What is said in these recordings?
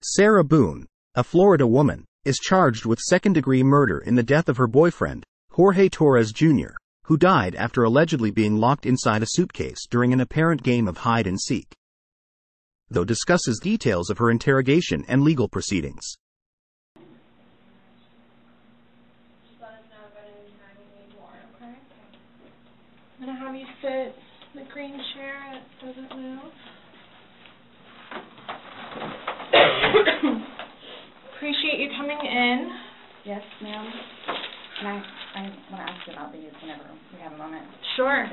Sarah Boone, a Florida woman, is charged with second-degree murder in the death of her boyfriend, Jorge Torres Jr., who died after allegedly being locked inside a suitcase during an apparent game of hide-and-seek. Though discusses details of her interrogation and legal proceedings. Just let us know about any time you need more, okay? I'm going to have you sit in the green chair that doesn't move. Appreciate you coming in. Yes, ma'am. I want to ask you about these whenever we have a moment. Sure.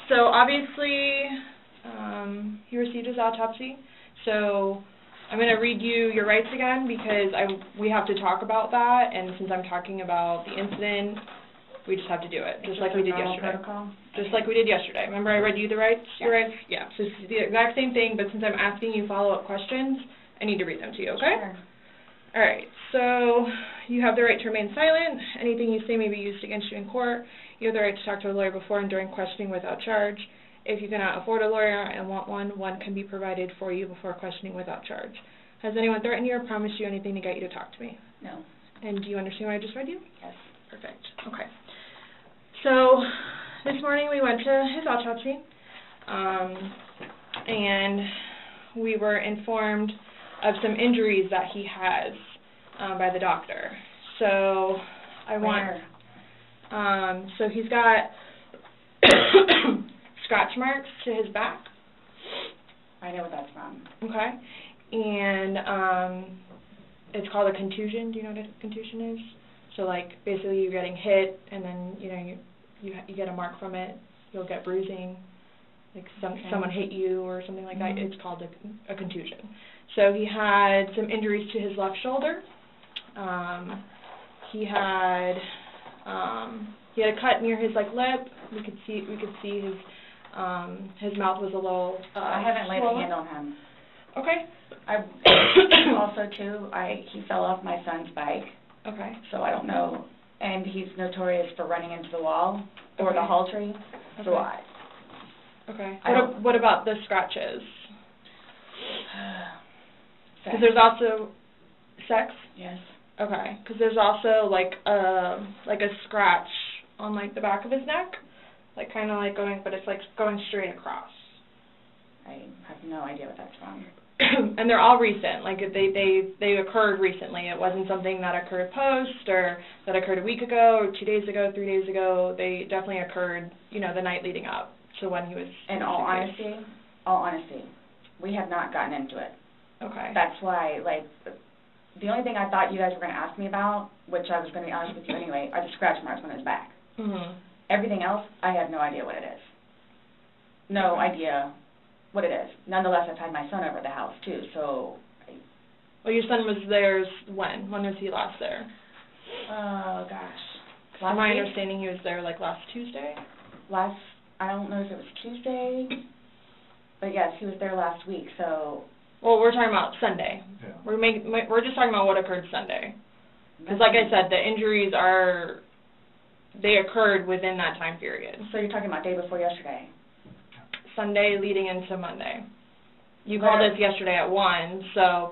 So obviously, he received his autopsy. So I'm going to read you your rights again because we have to talk about that. And since I'm talking about the incident, we just have to do it, just like we did yesterday. Protocol? Just like we did yesterday. Remember I read you the rights? Your rights? Yeah. So it's the exact same thing, but since I'm asking you follow-up questions, I need to read them to you, okay? Sure. All right. So you have the right to remain silent. Anything you say may be used against you in court. You have the right to talk to a lawyer before and during questioning without charge. If you cannot afford a lawyer and want one can be provided for you before questioning without charge. Has anyone threatened you or promised you anything to get you to talk to me? No. And do you understand what I just read you? Yes. Perfect. Okay. So this morning we went to his autopsy, and we were informed of some injuries that he has by the doctor. So so he's got scratch marks to his back. I know what that's from. Okay. And it's called a contusion. Do you know what a contusion is? So like basically you're getting hit and then you get a mark from it. You'll get bruising. Like someone hit you or something like that. It's called a contusion. So he had some injuries to his left shoulder. He had a cut near his lip. We could see his mouth was a little I haven't laid swollen. a hand on him. Okay. Also too, he fell off my son's bike. Okay. So I don't know, and he's notorious for running into the wall or the hall tree. Okay. So Okay. What about the scratches? Because Sex. there's also sex. Yes. Okay. Because there's also like a scratch on the back of his neck, kind of but it's going straight across. I have no idea what that's from. And they're all recent. They occurred recently. It wasn't something that occurred post or that occurred a week ago or 2 days ago, 3 days ago. They definitely occurred, the night leading up to when he was. In all honesty, we have not gotten into it. Okay. That's why, the only thing I thought you guys were going to ask me about, which I was going to be honest with you anyway, are the scratch marks on his back. Mhm. Everything else, I have no idea what it is. No idea what it is. Nonetheless, I've had my son over at the house too, so. Well, your son was there when? When was he last there? Oh gosh. From my understanding, he was there last Tuesday. I don't know if it was Tuesday, but yes, he was there last week. So. Well, we're talking about Sunday. Yeah. We're just talking about what occurred Sunday. Because, like I said, the injuries they occurred within that time period. So you're talking about day before yesterday. Sunday leading into Monday. You called us yesterday at 1,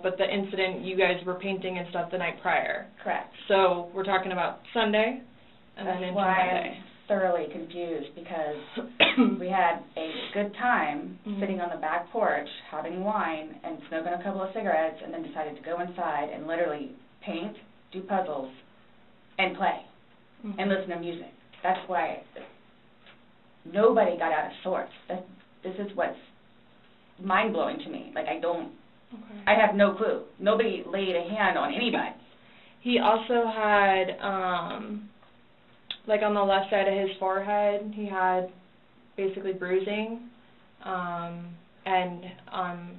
but the incident, you guys were painting and stuff the night prior. Correct. So we're talking about Sunday and then into Monday. I'm thoroughly confused because we had a good time sitting on the back porch having wine and smoking a couple of cigarettes and then decided to go inside and literally paint, do puzzles, and play and listen to music. That's why nobody got out of sorts. This is what's mind-blowing to me. I have no clue. Nobody laid a hand on anybody. He also had, on the left side of his forehead, he had basically bruising, and on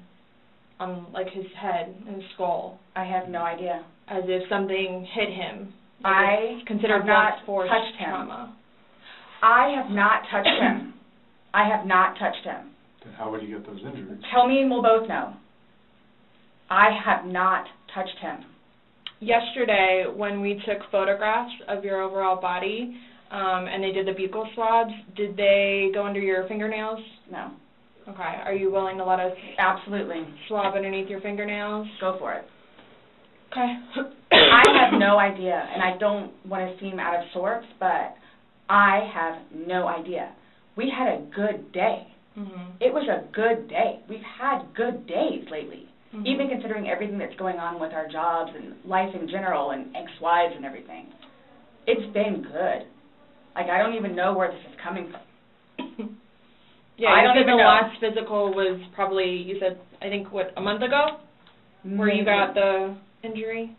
his head and his skull. I have no idea. As if something hit him. I considered have not force touched him. trauma. I have not touched him. I have not touched him. Then how would you get those injuries? Tell me and we'll both know. I have not touched him. Yesterday, when we took photographs of your overall body, and they did the buccal swabs, did they go under your fingernails? No. Okay. Are you willing to let us Absolutely. swab underneath your fingernails? Go for it. Okay. I have no idea, and I don't want to seem out of sorts, but I have no idea. We had a good day. Mhm. It was a good day. We've had good days lately, Mhm. even considering everything that's going on with our jobs and life in general and ex-wives and everything. It's been good. Like, I don't even know where this is coming from. Yeah, I you don't said even the know. last physical was probably, you said, I think, what, a month ago? Where you got the injury,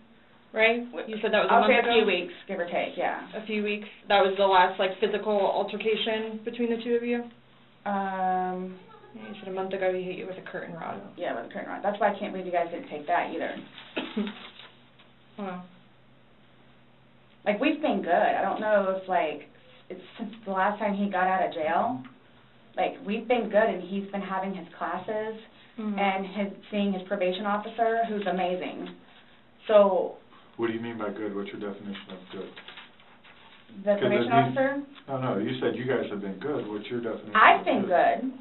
right? You said that was a I'll month say ago? a few weeks, give or take, yeah. A few weeks. That was the last, like, physical altercation between the two of you? Yeah, you said a month ago he hit you with a curtain rod. Yeah, with a curtain rod. That's why I can't believe you guys didn't take that either. Wow. Like, we've been good. I don't know if, like, it's since the last time he got out of jail. Like, we've been good, and he's been having his classes and seeing his probation officer, who's amazing. So... What do you mean by good? What's your definition of good? The probation officer? No, you said you guys have been good. What's your definition I've of been good.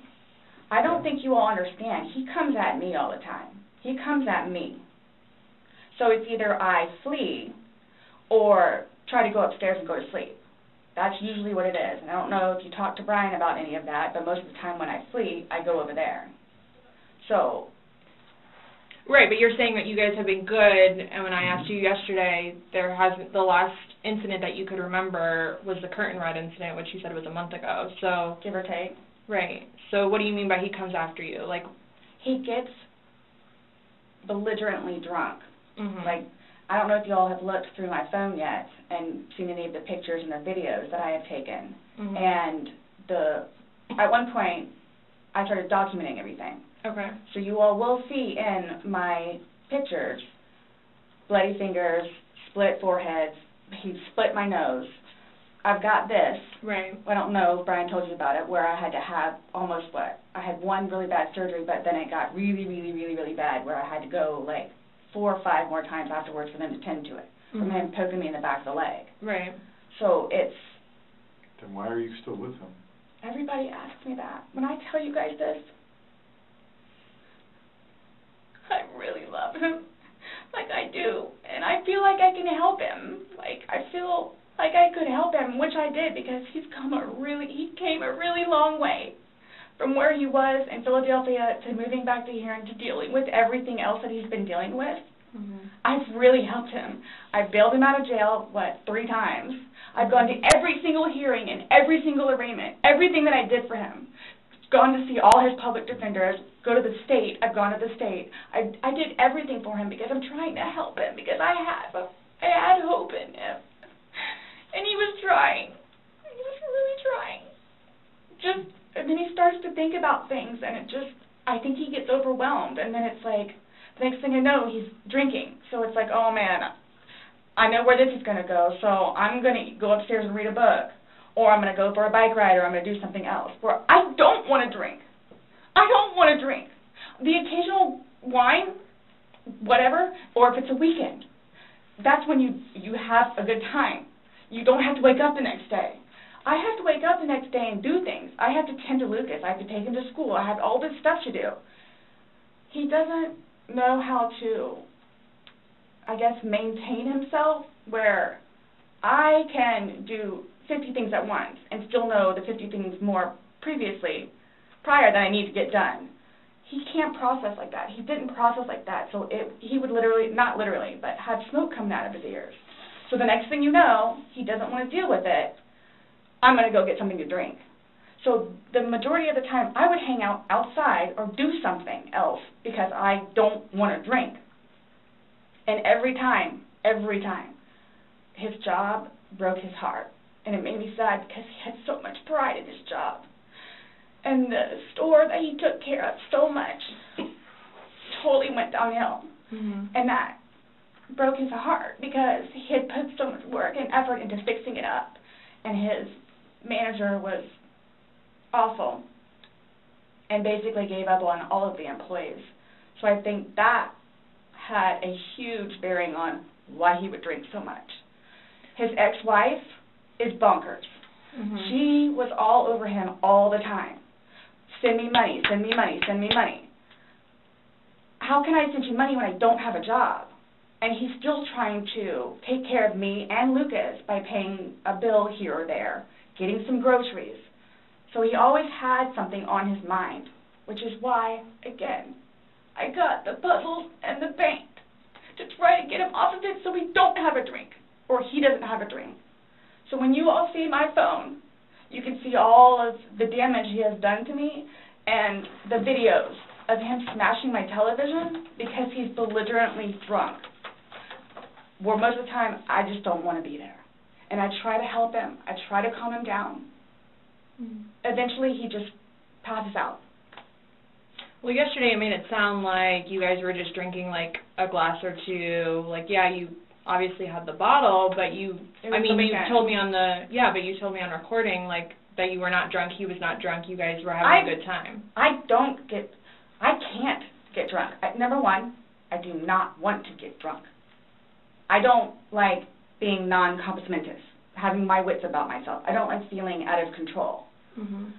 I don't think you all understand. He comes at me all the time. He comes at me. So it's either I flee or try to go upstairs and go to sleep. That's usually what it is. And I don't know if you talked to Brian about any of that, but most of the time when I flee, I go over there. So... Right, but you're saying that you guys have been good, and when I asked you yesterday, there hasn't, the last incident that you could remember was the curtain rod incident, which you said was a month ago, so... Give or take. Right. So what do you mean by he comes after you? Like... He gets belligerently drunk. Mhm. Like, I don't know if you all have looked through my phone yet and seen any of the pictures and the videos that I have taken. Mhm. And at one point, I started documenting everything. Okay. So you all will see in my pictures bloody fingers, split foreheads, he split my nose. I've got this. Right. I don't know if Brian told you about it, where I had to have almost I had one really bad surgery, but then it got really, really, really, really bad where I had to go like 4 or 5 more times afterwards for them to tend to it, from him poking me in the back of the leg. Right. So it's... Then why are you still with him? Everybody asks me that. When I tell you guys this, I really love him, like I do, and I feel like I can help him. Like, I feel like I could help him, which I did, because he came a really long way from where he was in Philadelphia to moving back to here and to dealing with everything else that he's been dealing with. I've really helped him. I've bailed him out of jail, 3 times. I've gone to every single hearing and every single arraignment, everything that I did for him. Gone to see all his public defenders, go to the state. I've gone to the state. I did everything for him because I'm trying to help him, because I had hope in him. And he was trying. He was really trying. And then he starts to think about things, and I think he gets overwhelmed, and then it's like, the next thing I know, he's drinking. So it's like, oh man, I know where this is going to go, so I'm going to go upstairs and read a book, or I'm going to go for a bike ride, or I'm going to do something else. Where I don't want to drink. I don't want to drink. The occasional wine, whatever, or if it's a weekend, that's when you have a good time. You don't have to wake up the next day. I have to wake up the next day and do things. I have to tend to Lucas. I have to take him to school. I have all this stuff to do. He doesn't know how to, I guess, maintain himself, where I can do 50 things at once and still know the 50 things more prior that I need to get done. He can't process like that. He didn't process like that, so he would literally, not literally, but have smoke coming out of his ears. So the next thing you know, he doesn't want to deal with it. I'm going to go get something to drink. So the majority of the time, I would hang out outside or do something else because I don't want to drink. And every time, his job broke his heart. And it made me sad because he had so much pride in his job. And the store that he took care of so much totally went downhill. And that broke his heart because he had put so much work and effort into fixing it up. And his manager was awful and basically gave up on all of the employees. So I think that had a huge bearing on why he would drink so much. His ex-wife is bonkers. She was all over him all the time. send me money, send me money, send me money. How can I send you money when I don't have a job? And he's still trying to take care of me and Lucas by paying a bill here or there, getting some groceries. So he always had something on his mind, which is why, again, I got the puzzles and the paint to try to get him off of it so we don't have a drink, or he doesn't have a drink. So when you all see my phone, you can see all of the damage he has done to me and the videos of him smashing my television because he's belligerently drunk. Where most of the time, I just don't want to be there. And I try to help him. I try to calm him down. Eventually, he just passes out. Well, yesterday it made it sound like you guys were just drinking like a glass or two. Like, yeah, you obviously had the bottle, but you told me on recording like that you were not drunk, he was not drunk, you guys were having a good time. I can't get drunk. Number one, I do not want to get drunk. I don't like being non-compos mentis, having my wits about myself. I don't like feeling out of control. Mm-hmm.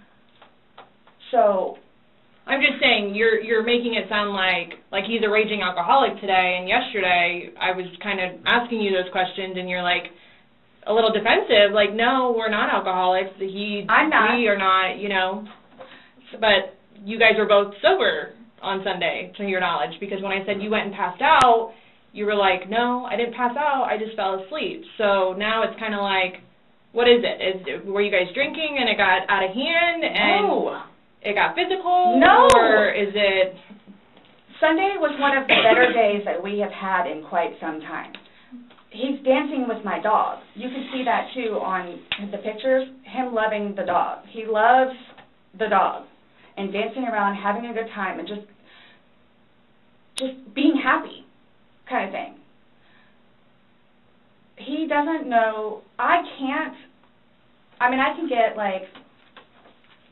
So I'm just saying you're making it sound like he's a raging alcoholic today, and yesterday I was kind of asking you those questions, and you're like a little defensive, like, no, we're not alcoholics. I'm not. We are not, you know. But you guys were both sober on Sunday, to your knowledge, because when I said you went and passed out, you were like, no, I didn't pass out, I just fell asleep. So now it's kind of like, what is it? Were you guys drinking and it got out of hand and it got physical? No. Or is it... Sunday was one of the better days that we have had in quite some time. He's dancing with my dog. You can see that, too, on the pictures, him loving the dog. He loves the dog and dancing around, having a good time, and just being happy kind of thing. He doesn't know. I can get, like,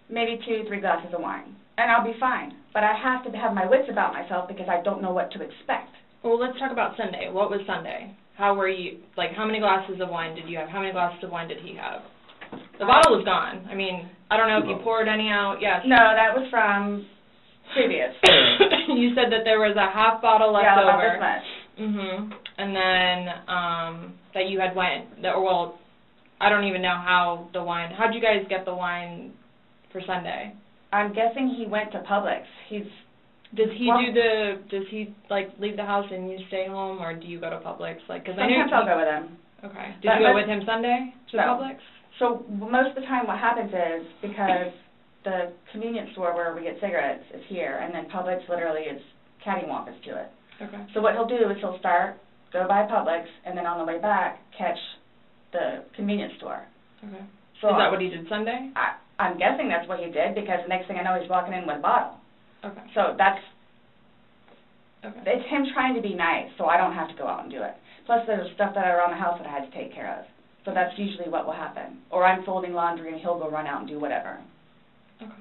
maybe 2-3 glasses of wine, and I'll be fine. But I have to have my wits about myself because I don't know what to expect. Well, let's talk about Sunday. What was Sunday? How were you, like, how many glasses of wine did you have? How many glasses of wine did he have? The bottle was gone. I mean, I don't know if you poured any out. Yes. No, that was from previous. You said that there was a half bottle left over. Yeah, about this much. Mm-hmm. And then that you had I don't even know how the wine, how'd you guys get the wine for Sunday? I'm guessing he went to Publix. Does he leave the house and you stay home, or do you go to Publix? Sometimes I'll go with him. Okay. Did you go with him Sunday to Publix? So most of the time what happens is, because the convenience store where we get cigarettes is here, and then Publix literally is cattywampus to it. Okay. So what he'll do is he'll go by Publix, and then on the way back catch the convenience store. Okay. So is that what he did Sunday? I'm guessing that's what he did, because the next thing I know he's walking in with a bottle. Okay. So it's him trying to be nice, so I don't have to go out and do it. Plus there's stuff that are around the house that I had to take care of. So that's usually what will happen. Or I'm folding laundry and he'll go run out and do whatever. Okay.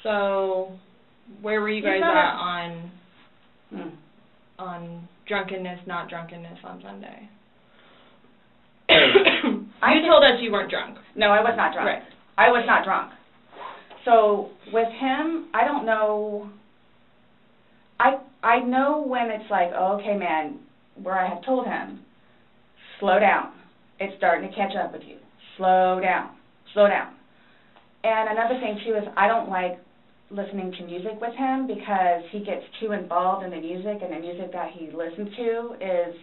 So where were you guys at on drunkenness, not drunkenness on Sunday? You told us you weren't drunk. No, I was not drunk. Right. I was not drunk. So with him, I don't know. I know when it's like, oh, okay, man, where I have told him, slow down. It's starting to catch up with you. Slow down. Slow down. And another thing, too, is I don't like listening to music with him because he gets too involved in the music, and the music that he listens to is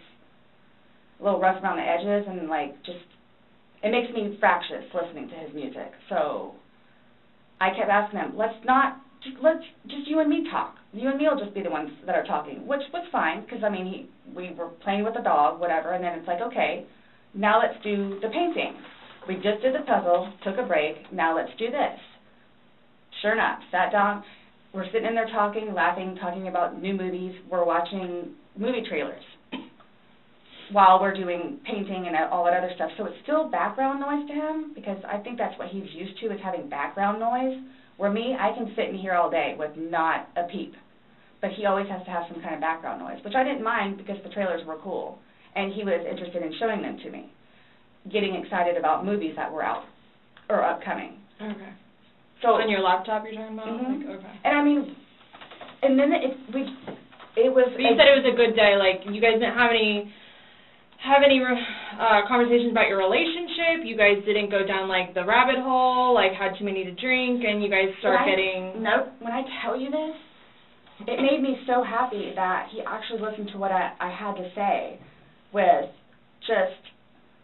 a little rough around the edges, and, it makes me fractious listening to his music. So I kept asking him, let's just you and me talk. You and me will just be the ones that are talking, which was fine because, we were playing with the dog, whatever, and then it's like, okay, now let's do the painting. We just did the puzzle, took a break, now let's do this. Sure enough, sat down, we're sitting in there talking, laughing, talking about new movies. We're watching movie trailers while we're doing painting and all that other stuff. So it's still background noise to him because I think that's what he's used to, is having background noise. Where me, I can sit in here all day with not a peep. But he always has to have some kind of background noise, which I didn't mind because the trailers were cool. And he was interested in showing them to me, getting excited about movies that were out or upcoming. Okay. So on your laptop, you're talking about? Mm-hmm. Like, okay. And I mean, and then it was. But you said it was a good day. Like, you guys didn't have any conversations about your relationship. You guys didn't go down like the rabbit hole. Like, had too many to drink, and you guys start getting. No, when I tell you this, it made me so happy that he actually listened to what I had to say. With just,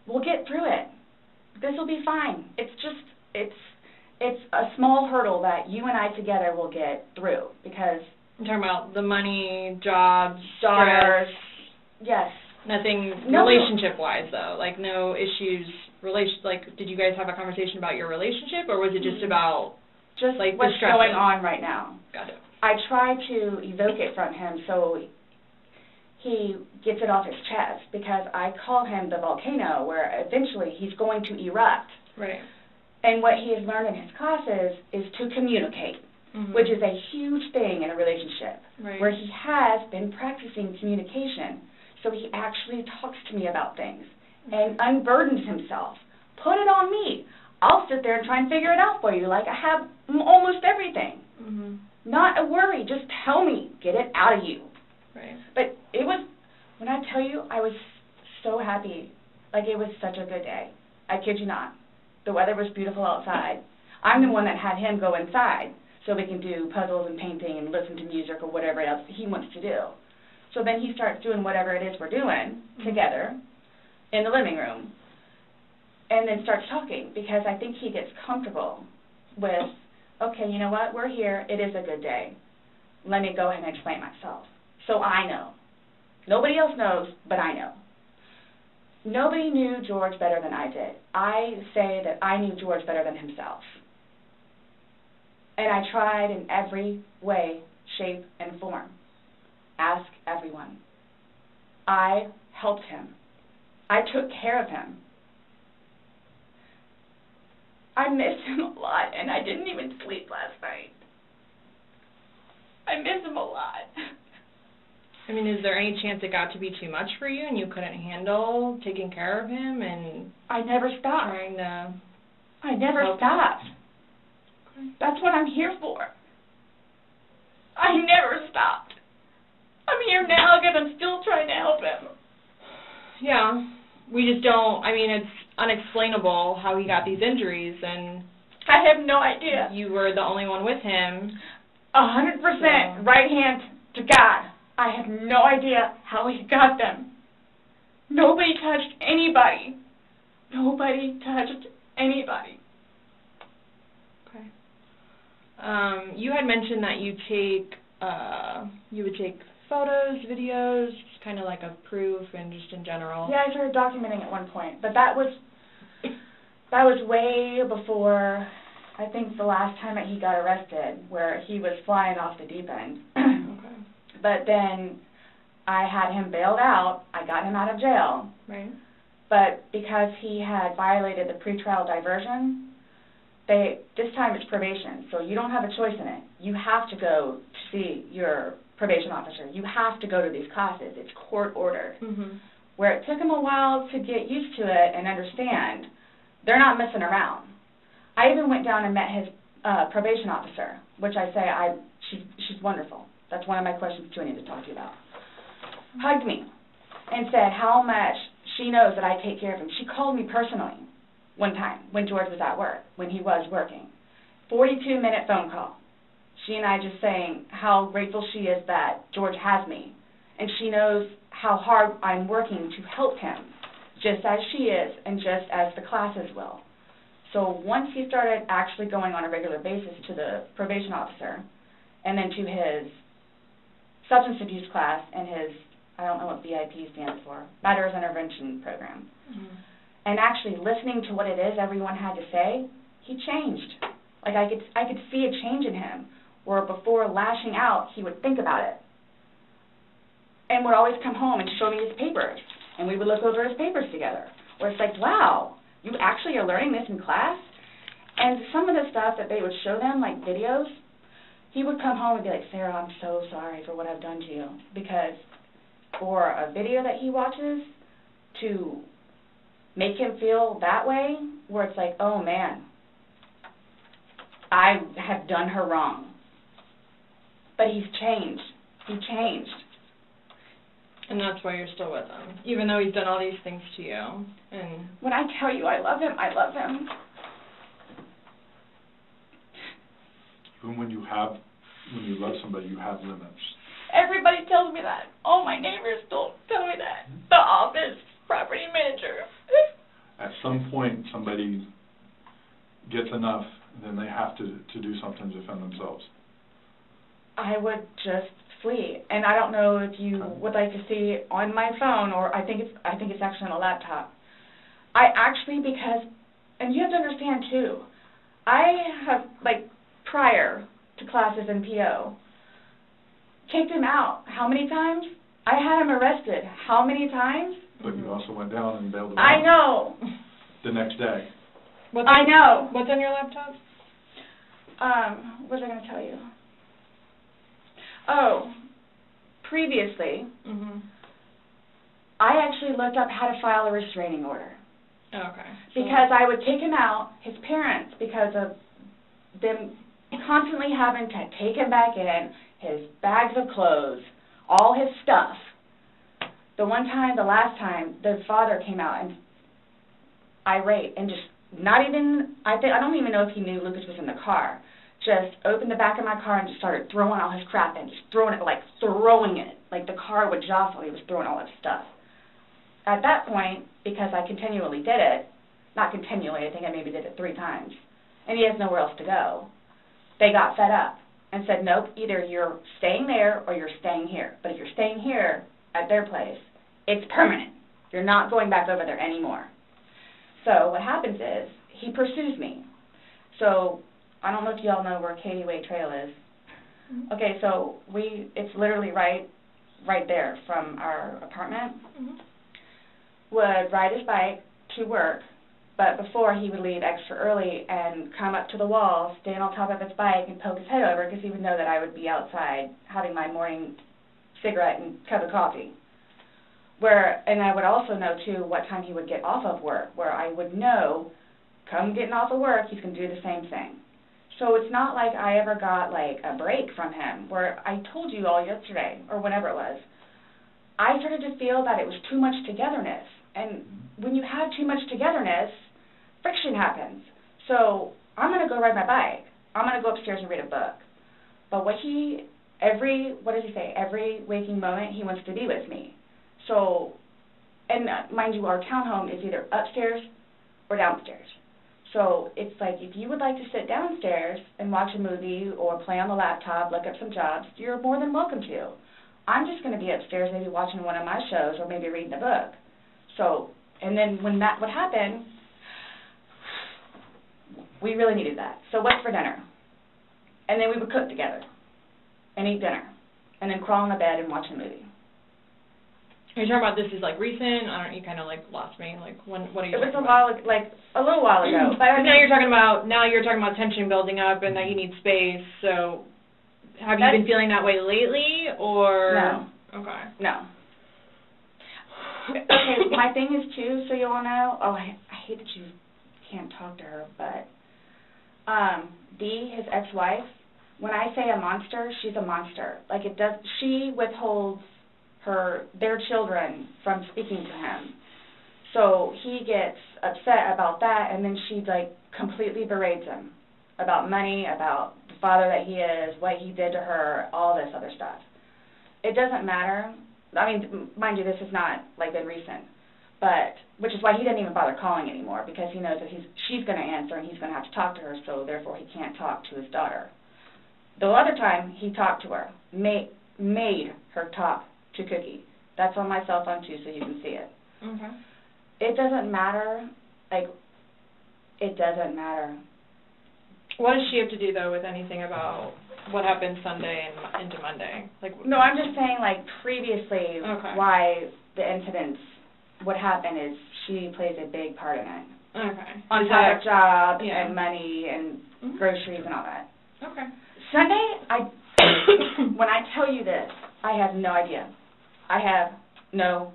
we'll get through it. This will be fine. It's a small hurdle that you and I together will get through because. I'm talking about the money, jobs, daughters. stress. Yes. Nothing relationship-wise, though. Like, no issues. Like, did you guys have a conversation about your relationship, or was it just about just like what's the stress going on right now? Got it. I try to evoke it from him so he gets it off his chest because I call him the volcano where eventually he's going to erupt. Right. And what he has learned in his classes is to communicate, which is a huge thing in a relationship, where he has been practicing communication. So he actually talks to me about things and unburdens himself. Put it on me. I'll sit there and try and figure it out for you like I have almost everything. Not a worry. Just tell me. Get it out of you. Right. But it was, when I tell you, I was so happy. Like, it was such a good day. I kid you not. The weather was beautiful outside. I'm the one that had him go inside so we can do puzzles and painting and listen to music or whatever else he wants to do. So then he starts doing whatever it is we're doing together in the living room and then starts talking because I think he gets comfortable with, okay, you know what, we're here, it is a good day. Let me go ahead and explain myself. So I know. Nobody else knows, but I know. Nobody knew George better than I did. I say that I knew George better than himself. And I tried in every way, shape, and form. Ask everyone. I helped him. I took care of him. I miss him a lot, and I didn't even sleep last night. I miss him a lot. I mean, is there any chance it got to be too much for you and you couldn't handle taking care of him and I never stopped. trying to I never stopped. Okay. That's what I'm here for. I never stopped. I'm here now because I'm still trying to help him. Yeah. We just don't, I mean, it's unexplainable how he got these injuries, and I have no idea. You were the only one with him. 100% right hand to God. I have no idea how he got them. Nobody touched anybody. Nobody touched anybody. Okay. You had mentioned that you would take photos, videos, kind of like a proof and just in general. Yeah, I started documenting at one point, but that was way before, I think, the last time that he got arrested, where he was flying off the deep end. Okay. But then I had him bailed out. I got him out of jail. Right. But because he had violated the pretrial diversion, this time it's probation, so you don't have a choice in it. You have to go to see your probation officer. You have to go to these classes. It's court-ordered. Where it took him a while to get used to it and understand, they're not messing around. I even went down and met his probation officer, which I say she's wonderful. That's one of my questions too I need to talk to you about. Hugged me and said how much she knows that I take care of him. She called me personally one time when George was at work, when he was working. 42-minute phone call. She and I just saying how grateful she is that George has me. And she knows how hard I'm working to help him, just as she is and just as the classes will. So once he started actually going on a regular basis to the probation officer and then to his substance abuse class and his, I don't know what BIP stands for, Matters Intervention Program, and actually listening to what it is everyone had to say, he changed. Like I could see a change in him, where before lashing out, he would think about it. And would always come home and show me his papers, and we would look over his papers together, where it's like, wow, you actually are learning this in class? And some of the stuff that they would show them, like videos, he would come home and be like, Sarah, I'm so sorry for what I've done to you. Because for a video that he watches to make him feel that way, where it's like, oh man, I have done her wrong. But he's changed. He changed. And that's why you're still with him, even though he's done all these things to you. And when I tell you I love him, I love him. Even when you love somebody, you have limits. Everybody tells me that. All my neighbors don't tell me that. The office, property manager. At some point, somebody gets enough, then they have to do something to defend themselves. I would just flee, and I don't know if you would like to see on my phone, or I think it's actually on a laptop. I actually, because, and you have to understand too, I have, like, prior to classes in PO, kicked him out. How many times? I had him arrested. How many times? But you also went down and bailed him I out. know. The next day. I know. What's on your laptop? What was I going to tell you? Oh, previously, I actually looked up how to file a restraining order. Okay. Because I would kick him out, his parents, because of them constantly having to take him back in, his bags of clothes, all his stuff. The last time, the father came out and irate and just not even, I don't even know if he knew Lucas was in the car, just opened the back of my car and just started throwing all his crap in, just throwing it. Like the car would jostle, he was throwing all his stuff. At that point, because I continually did it, not continually, I think I maybe did it 3 times, and he has nowhere else to go, they got fed up and said, nope, either you're staying there or you're staying here. But if you're staying here at their place, it's permanent. You're not going back over there anymore. So what happens is he pursues me. So I don't know if you all know where Katie Way Trail is. Okay, so it's literally right there from our apartment. Would ride his bike to work, but before he would leave extra early and come up to the wall, stand on top of his bike and poke his head over because he would know that I would be outside having my morning cigarette and cup of coffee. And I would also know, too, what time he would get off of work, where I would know, come getting off of work, he's going to do the same thing. So it's not like I ever got, like, a break from him, where I told you all yesterday, or whenever it was, I started to feel that it was too much togetherness. And when you have too much togetherness, friction happens. So I'm going to go ride my bike. I'm going to go upstairs and read a book. But every waking moment, he wants to be with me. So, and mind you, our townhome is either upstairs or downstairs. So it's like, if you would like to sit downstairs and watch a movie or play on the laptop, look up some jobs, you're more than welcome to. I'm just going to be upstairs maybe watching one of my shows or maybe reading a book. So, and then when that would happen, we really needed that. So what's for dinner? And then we would cook together and eat dinner and then crawl in the bed and watch a movie. Are you talking about this is like recent? You kind of like lost me. Like what are you talking about? It was a little while ago. But now you're talking about tension building up and that you need space. So have you been feeling that way lately or? No. Okay. No. Okay, my thing is too, so you all know, I hate that you can't talk to her, but Dee, his ex-wife, when I say a monster, she's a monster. Like she withholds their children from speaking to him. So he gets upset about that, and then she completely berates him about money, about the father that he is, what he did to her, all this other stuff. It doesn't matter. I mean, mind you, this is not been recent, but which is why he didn't even bother calling anymore, because he knows that she's going to answer and he's going to have to talk to her, so therefore he can't talk to his daughter. The other time he talked to her, made her talk to Cookie. That's on my cell phone too, so you can see it. Okay. It doesn't matter. It doesn't matter. What does she have to do though with anything about what happened Sunday and into Monday? No, I'm just saying previously why the incidents would happen is she plays a big part in it. Okay. On top of job and money and groceries and all that. Okay. Sunday, when I tell you this, I have no idea. I have no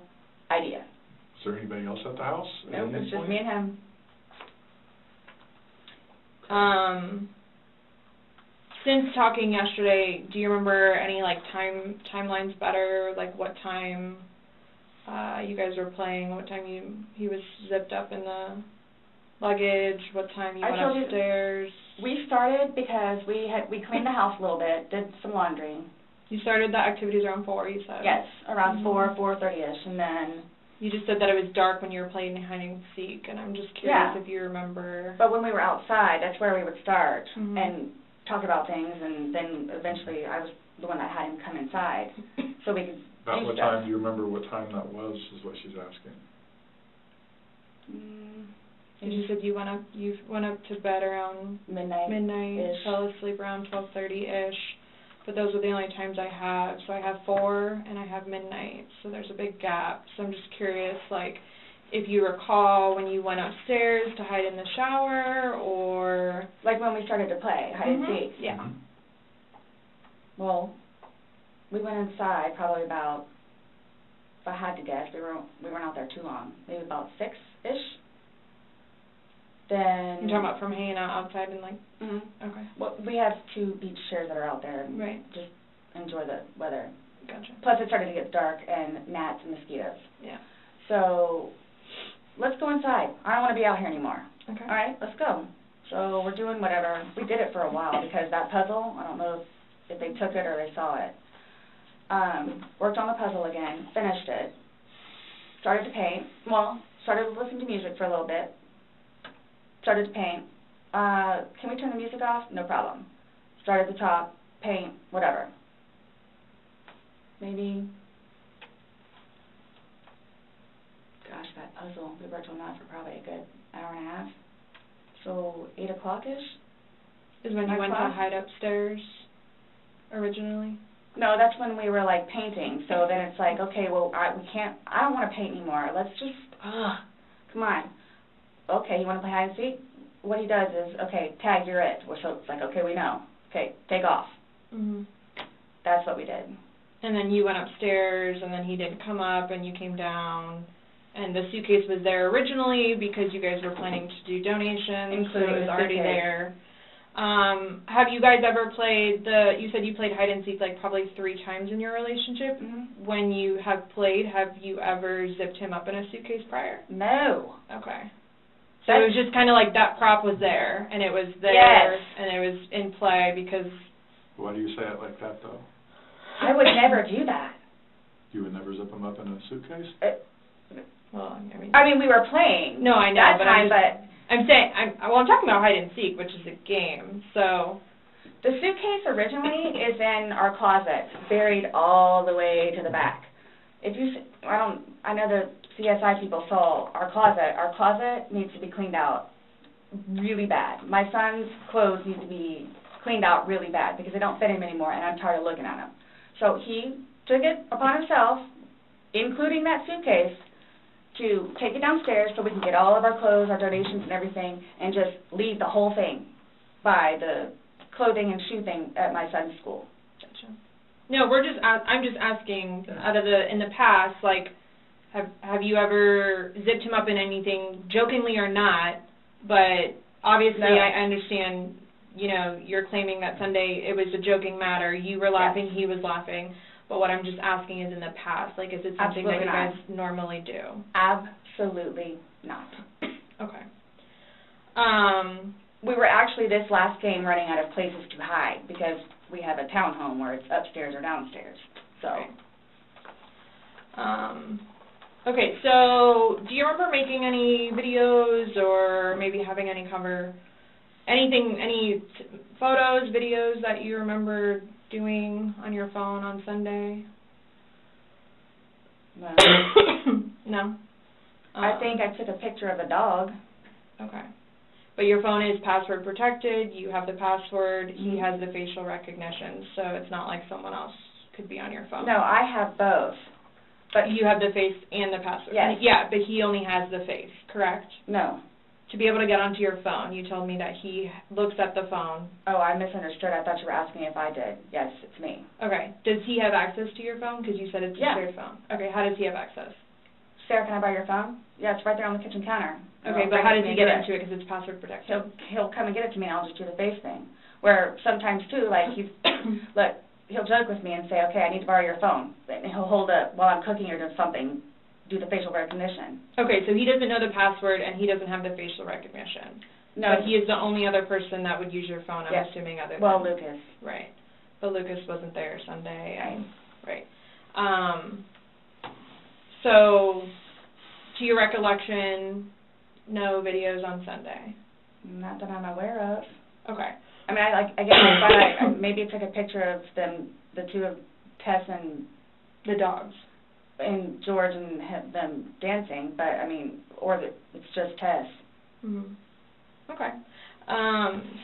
idea. Is there anybody else at the house? No, it's just me and him. since talking yesterday, do you remember any, like, timelines better? Like, what time you guys were playing, what time he was zipped up in the luggage, what time you went upstairs? We started because we cleaned the house a little bit, did some laundry. You started the activities around 4, you said? Yes, around 4:30ish, and then... You just said that it was dark when you were playing hide and seek, and I'm just curious if you remember. But when we were outside, that's where we would start and talk about things, and then eventually I was the one that had him come inside so we could About what time, do you remember what time that was, is what she's asking. And you said you went up to bed around midnight, fell asleep around 12:30ish. But those are the only times I have. So I have 4 and I have midnight. So there's a big gap. So I'm just curious, like, if you recall when you went upstairs to hide in the shower, or like when we started to play hide and seek. Yeah. Well, we went inside probably about, if I had to guess, we weren't out there too long. Maybe about 6-ish. Then you're talking about from hanging out outside and like. Okay. Well, we have 2 beach chairs that are out there. And just enjoy the weather. Gotcha. Plus, it started to get dark and gnats and mosquitoes. Yeah. So let's go inside. I don't want to be out here anymore. Okay. All right, let's go. So we're doing whatever. We did it for a while because that puzzle, I don't know if they took it or they saw it. Worked on the puzzle again, finished it, started to paint. Well, started to listen to music for a little bit. Started to paint. Can we turn the music off? No problem. Start at the top, paint, whatever. Maybe, gosh, that puzzle, we worked on that for probably a good hour and a half. So 8 o'clock-ish? Is when you went to hide upstairs originally? No, that's when we were like painting. So then it's like, okay, well, I don't want to paint anymore. Let's just, come on. Okay, you want to play hide and seek? What he does is, okay, tag, you're it. So it's like, okay, we know. Okay, take off. That's what we did. And then you went upstairs, and then he didn't come up, and you came down, and the suitcase was there originally because you guys were planning to do donations, so it was already there. Have you guys ever played you said you played hide and seek like probably 3 times in your relationship. When you have played, have you ever zipped him up in a suitcase prior? No. Okay. So it was just kind of like that prop was there, and it was there, and it was in play because... Why do you say it like that, though? I would never do that. You would never zip them up in a suitcase? Well, I mean, we were playing. No, I know, I'm talking about hide and seek, which is a game, so... The suitcase originally is in our closet, buried all the way to the back. If you, I know the CSI people saw our closet. Our closet needs to be cleaned out really bad. My son's clothes need to be cleaned out really bad because they don't fit him anymore, and I'm tired of looking at them. So he took it upon himself, including that suitcase, to take it downstairs so we can get all of our clothes, our donations and everything, and just leave the whole thing by the clothing and shoe thing at my son's school. Gotcha. No, I'm just asking, in the past, like, have you ever zipped him up in anything, jokingly or not, but obviously I understand, you're claiming that Sunday it was a joking matter, you were laughing, he was laughing, but what I'm just asking is in the past, like, is it something that you guys normally do? Absolutely not. Okay. We were actually this last game running out of places to hide because we have a townhome where it's upstairs or downstairs. So. Okay, so do you remember making any videos or maybe having any photos, videos that you remember doing on your phone on Sunday? No. No? I think I took a picture of a dog. Okay. But your phone is password protected, you have the password, he has the facial recognition, so it's not like someone else could be on your phone. No, I have both. But you have the face and the password. Yes. Yeah, but he only has the face, correct? No. To be able to get onto your phone, you told me that he looks at the phone. Oh, I misunderstood. I thought you were asking if I did. Yes, it's me. Okay. Does he have access to your phone? Because you said it's a shared phone. Okay, how does he have access? Sarah, can I borrow your phone? Yeah, it's right there on the kitchen counter. Okay, but how does he get into it because it's password protected? He'll come and get it to me and I'll just do the face thing. Where sometimes, too, like, look, he'll joke with me and say, okay, I need to borrow your phone. And he'll hold it while I'm cooking or doing something, do the facial recognition. Okay, so he doesn't know the password and he doesn't have the facial recognition. No. But he is the only other person that would use your phone, I'm assuming, other than... Well, Lucas. Right. But Lucas wasn't there Sunday. Right. So, to your recollection, no videos on Sunday? Not that I'm aware of. Okay. I mean, I guess I maybe took a picture of them, the two of Tess and... The dogs. And George and them dancing, but, I mean, it's just Tess. Mm-hmm. Okay.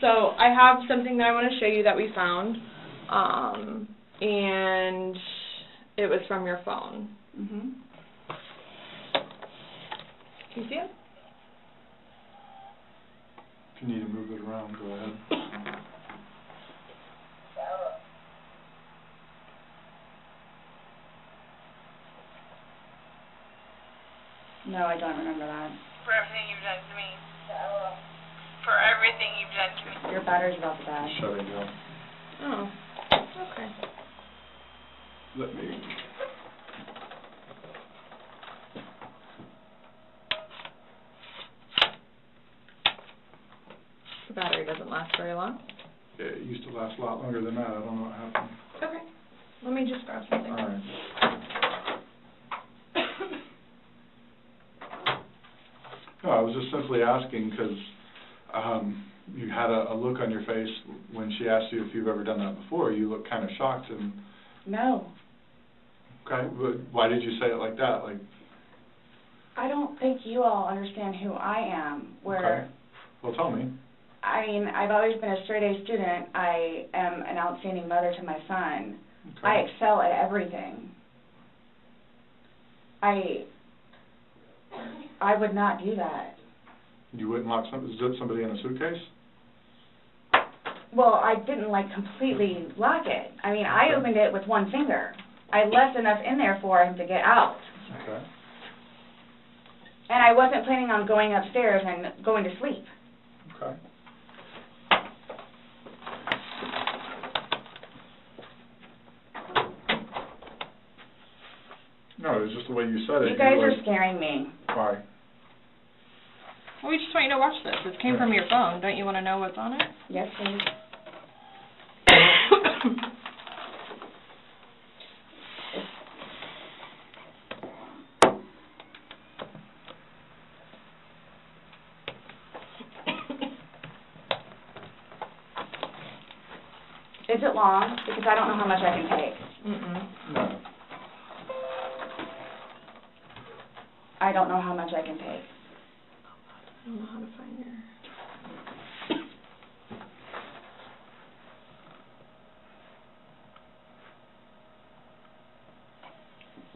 So I have something that I want to show you that we found, and it was from your phone. Mm-hmm. Can you see it? If you need to move it around, go ahead. No, I don't remember that. For everything you've done to me. For everything you've done to me. Your battery's about to die. Shutting down. Oh, okay. Let me... The battery doesn't last very long. Yeah, it used to last a lot longer than that. I don't know what happened. Okay. Let me just grab something. All right. No, I was just simply asking because you had a look on your face when she asked you if you've ever done that before. You looked kind of shocked and... No. Okay, but why did you say it like that? Like... I don't think you all understand who I am. Okay. Well, tell me. I mean, I've always been a straight-A student. I am an outstanding mother to my son. Okay. I excel at everything. I would not do that. You wouldn't zip somebody in a suitcase? Well, I didn't, like, completely lock it. I mean, I opened it with one finger. I left enough in there for him to get out. Okay. And I wasn't planning on going upstairs and going to sleep. Okay. No, it was just the way you said it. You guys are scaring me. Why? Well, we just want you to watch this. This came from your phone. Don't you want to know what's on it? Yes, please. Is it long? Because I don't know how much I can take. No. I don't know how much I can take. I don't know how to find your...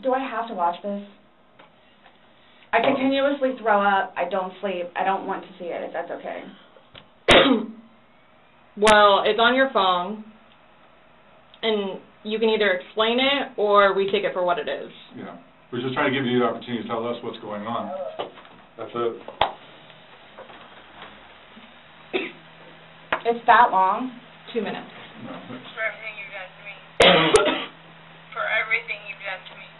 Do I have to watch this? I continuously throw up. I don't sleep. I don't want to see it, if that's okay. Well, it's on your phone, and you can either explain it or we take it for what it is. Yeah. We're just trying to give you the opportunity to tell us what's going on. That's it. It's that long? 2 minutes. No. For everything you've done to me. For everything you've done to me.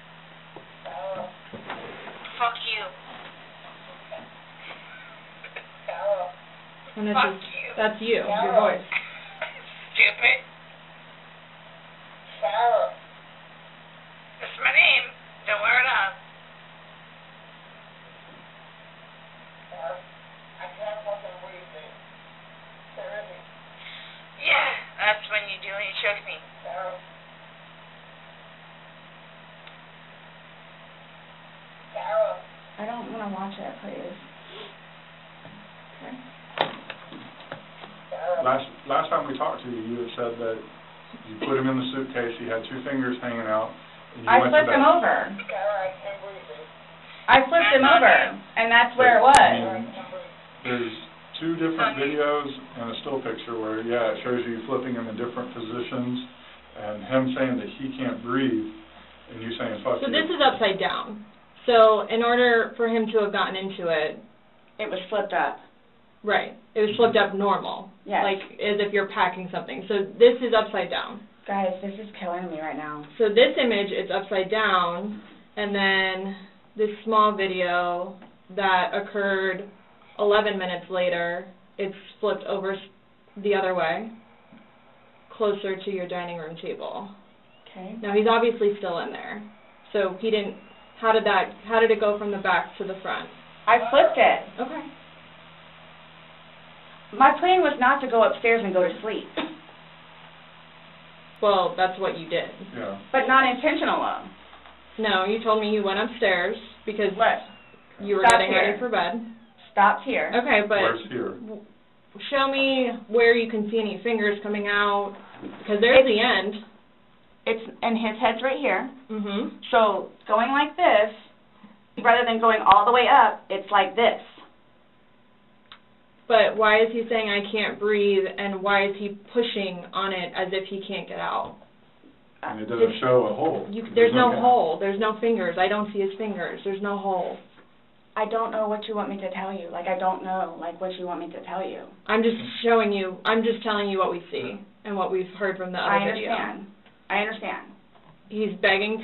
Fuck you. And this Fuck is, you. that's you, your voice. Stupid. Sarah. That's my name. Don't wear it up. I can't fucking breathe, man. Terrific. Yeah, that's when you do it. You choke me. Sarah. Sarah. I don't want to watch it, please. Okay. Sarah. Last time we talked to you, you had said that you put him in the suitcase, he had 2 fingers hanging out, and you I went to flipped him bed. over. Sarah, I can't breathe, man. I flipped him over, and that's where it was. And there's 2 different videos and a still picture where, yeah, it shows you flipping him in different positions, and him saying that he can't breathe, and you saying fuck So you. this is upside down. So in order for him to have gotten into it, It was flipped up. Right. It was flipped up normal. Yes. Like as if you're packing something. So this is upside down. Guys, this is killing me right now. So this image is upside down, and then this small video that occurred 11 minutes later, it's flipped over the other way, closer to your dining room table. Okay. Now he's obviously still in there. So he didn't, how did it go from the back to the front? I flipped it. Okay. My plan was not to go upstairs and go to sleep. Well, that's what you did. Yeah. But not intentional. No, you told me you went upstairs because you were Stop getting here. ready for bed. Stopped here. Okay, but Where's here? show me where you can see any fingers coming out, because there's the end. And his head's right here. Mm-hmm. So going like this, rather than going all the way up, it's like this. But why is he saying I can't breathe, and why is he pushing on it as if he can't get out? And it doesn't show a hole. There's no hole. There's no fingers. I don't see his fingers. There's no hole. I don't know what you want me to tell you. Like, I don't know, like, what you want me to tell you. I'm just showing you, I'm just telling you what we see and what we've heard from the other video. I understand. He's begging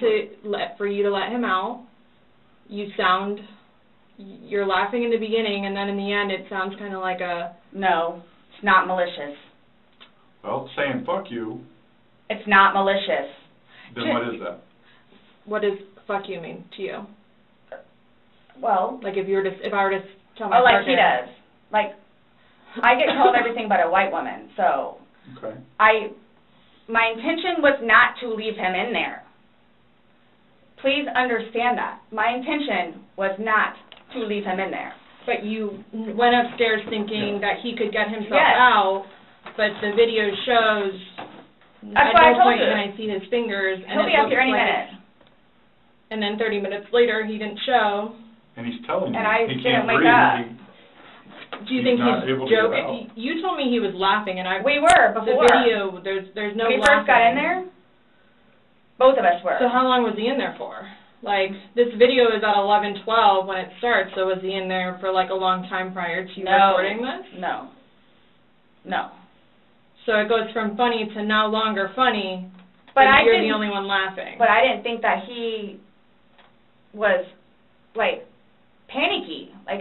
for you to let him out. You're laughing in the beginning, and then in the end it sounds kind of like a... No, it's not malicious. Well, saying fuck you. It's not malicious. Then what is that? What does fuck you mean to you? Well... Like if I were to tell my like partner... he does. Like, I get called everything but a white woman, so... Okay. My intention was not to leave him in there. Please understand that. My intention was not to leave him in there. But you went upstairs thinking that he could get himself Yes. out, but the video shows That's at what I no told point you. can I see his fingers. And He'll it be up looks here any like- minute. And then 30 minutes later, he didn't show. And he's telling you And I he didn't can't wake breathe. up. Do you He's think not he's able to get joking? out. You told me he was laughing, and We were the before. video, there's no When we laughing. first got in there, both of us were. So how long was he in there for? Like, this video is at 11:12 when it starts, so was he in there for like a long time prior to you recording this? No. No. So it goes from funny to no longer funny, But you're the only one laughing. But I didn't think that he was, like, panicky. Like,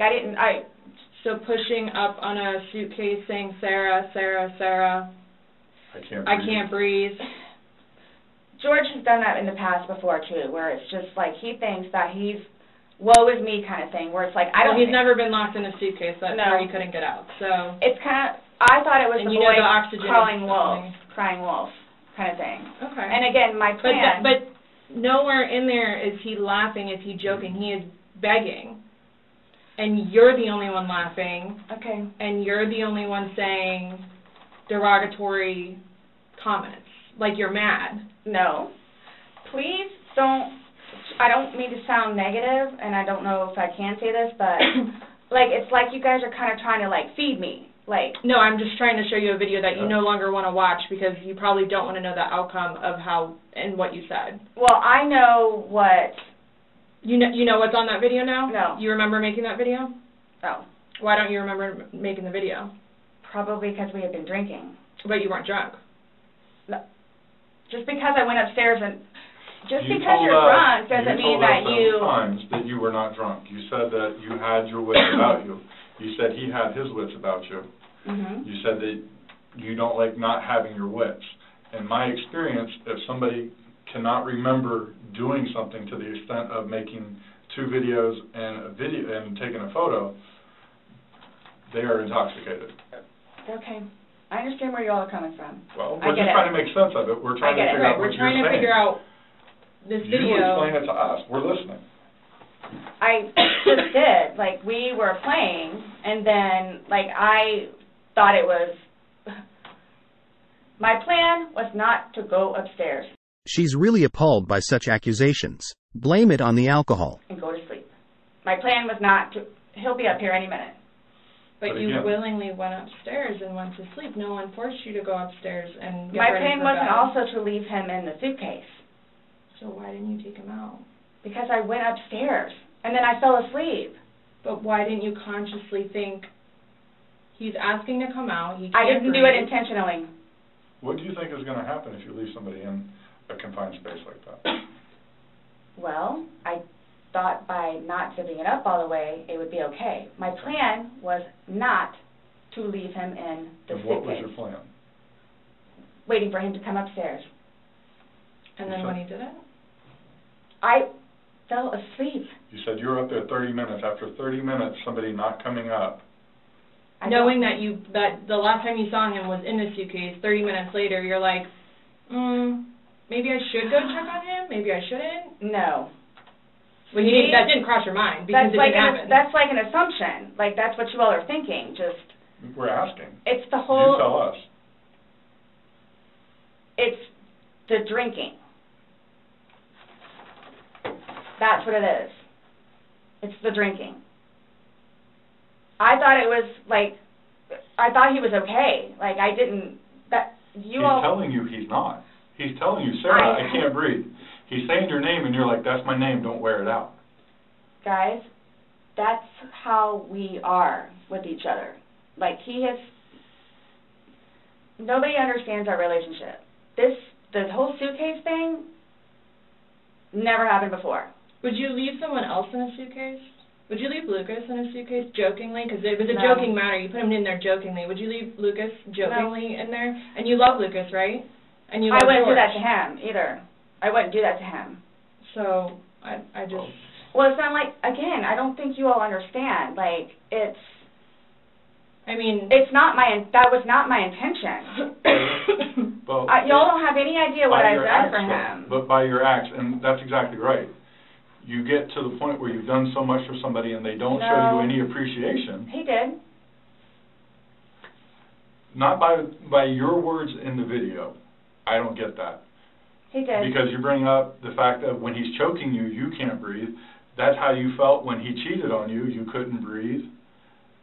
So pushing up on a suitcase saying, Sarah, Sarah, Sarah, I can't breathe. George has done that in the past before, too, where it's just like he thinks that he's woe is me kind of thing, where it's like, He's never been locked in a suitcase. That's No. where he couldn't get out. So It's kind of, I thought it was And the you know boy the oxygen crying wolf kind of thing. Okay. And again, my plan. But nowhere in there is he laughing, is he joking. He is begging. And you're the only one laughing. Okay. And you're the only one saying derogatory comments. Like you're mad. No. Please don't, I don't mean to sound negative, and I don't know if I can say this, but, like, it's like you guys are kind of trying to, like, feed me. Like, no, I'm just trying to show you a video that you no longer want to watch because you probably don't want to know the outcome of how and what you said. Well, I know what... You know what's on that video now? No. You remember making that video? Oh. Why don't you remember making the video? Probably because we had been drinking. But you weren't drunk. No. Just because I went upstairs and... Just You because told you're us- drunk doesn't mean that You told us times that you were not drunk. You said that you had your wits about you. You said he had his wits about you. Mm-hmm. You said that you don't like not having your wits. In my experience, if somebody cannot remember doing something to the extent of making 2 videos and taking a photo, they are intoxicated. Okay. I understand where you all are coming from. Well, I we're get just it. trying to make sense of it. We're trying to get it. figure out We're what trying you're to saying. figure out this You video. explain it to us. We're listening. I just did. Like, we were playing, and then, like, I thought it was... My plan was not to go upstairs She's really appalled by such accusations. Blame it on the alcohol. and go to sleep. My plan was not to... He'll be up here any minute. But But you again- willingly went upstairs and went to sleep. No one forced you to go upstairs and get My ready plan for wasn't bed. also to leave him in the suitcase, So why didn't you take him out? because I went upstairs, and then I fell asleep. But why didn't you consciously think, He's asking to come out. He can't I didn't do it breathe. intentionally. What do you think is going to happen if you leave somebody in a confined space like that? Well, I thought by not zipping it up all the way, it would be okay. My plan was not to leave him in the And suitcase. what was your plan? Waiting for him to come upstairs. And then when he did it? I fell asleep. You said you were up there 30 minutes. After 30 minutes, somebody not coming up. Knowing that the last time you saw him was in the suitcase, 30 minutes later, you're like, maybe I should go check on him. Maybe I shouldn't. No. Well, that didn't cross your mind because it didn't happen. That's like an assumption. Like, that's what you all are thinking. Just. We're asking. It's the whole. You tell us. It's the drinking. That's what it is. It's the drinking. I thought it was I thought he was okay. Like, I didn't. He's telling you he's not. He's telling you, Sarah, I can't breathe. He's saying your name, and you're like, that's my name, don't wear it out. Guys, that's how we are with each other. Like, nobody understands our relationship. The whole suitcase thing never happened before. Would you leave someone else in a suitcase? Would you leave Lucas in a suitcase jokingly? Because it was a No. joking matter. You put him in there jokingly. Would you leave Lucas jokingly in there? And you love Lucas, right? And you love I wouldn't do George. that to him either. I wouldn't do that to him. So I just. Well, it's not like, again, I don't think you all understand. Like, it's not that was not my intention. Well, y'all don't have any idea what I've done for him. But by your acts, and that's exactly right. You get to the point where you've done so much for somebody and they don't show you any appreciation. He did. Not by your words in the video. I don't get that. He did. Because you bring up the fact that when he's choking you, you can't breathe. That's how you felt when he cheated on you. You couldn't breathe.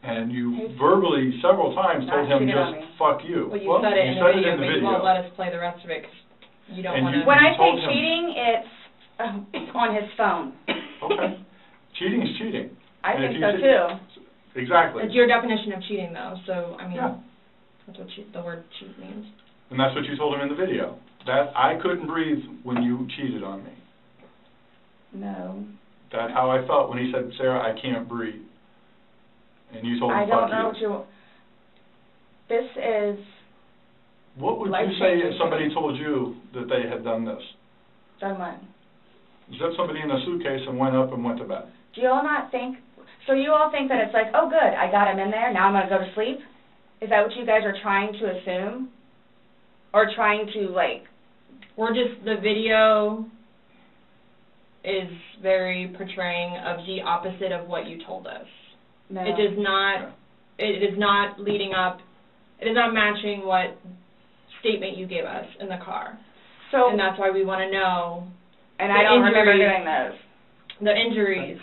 And you verbally several times told him just fuck you. Well, you said it in the video, but you won't let us play the rest of it because you don't want to. When I say cheating, it's on his phone. Okay. Cheating is cheating. I think so too. Exactly. It's your definition of cheating, though. So I mean, yeah. That's what the word cheat means. And that's what you told him in the video. That I couldn't breathe when you cheated on me. No. That's how I felt when he said, Sarah, I can't breathe. And you told him, I don't fuck know you. what you. This is. What would you say if somebody told you that they had done this? Done what? Zipped somebody in a suitcase and went up and went to bed. Do you all not think? So you all think that it's like, oh, good, I got him in there. Now I'm going to go to sleep. Is that what you guys are trying to assume, or trying to like? We're just the video is very portraying of the opposite of what you told us. No. It does not. It is not leading up. It is not matching what statement you gave us in the car. So. And that's why we want to know. And I don't remember doing those. The injuries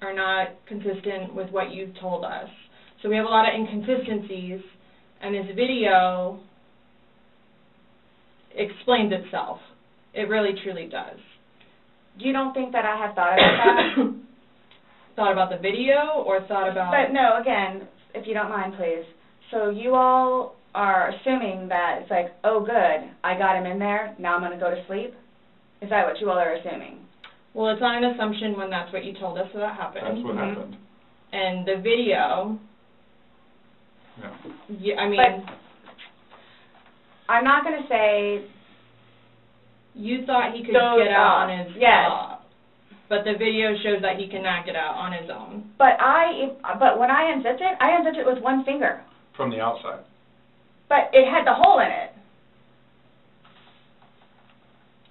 are not consistent with what you've told us. So we have a lot of inconsistencies, and this video explains itself. It really, truly does. You don't think that I have thought about that? Thought about the video, or thought about... But no, again, if you don't mind, please. So you all are assuming that it's like, oh, good, I got him in there, now I'm going to go to sleep? Is that what you all are assuming? Well, it's not an assumption when that's what you told us that happened. That's what happened. And the video... Yeah, I mean... But I'm not going to say... You thought he could get out on his own. But the video shows that he cannot get out on his own. But when I unzipped it with one finger. From the outside. But it had the hole in it.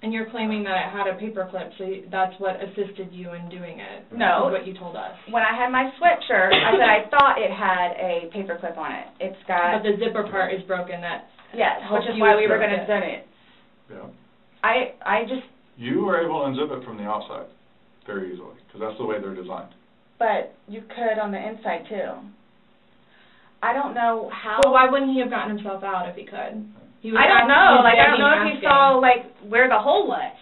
And you're claiming that it had a paper clip, so that's what assisted you in doing it. No. That's what you told us. When I had my sweatshirt, I said I thought it had a paper clip on it. It's got... But the zipper part is broken. Yes, which is why we were going to zip it. Yeah. I just... You were able to unzip it from the outside very easily, because that's the way they're designed. But you could on the inside, too. I don't know how... Well, why wouldn't he have gotten himself out if he could? I don't know. I don't know if he saw, where the hole was.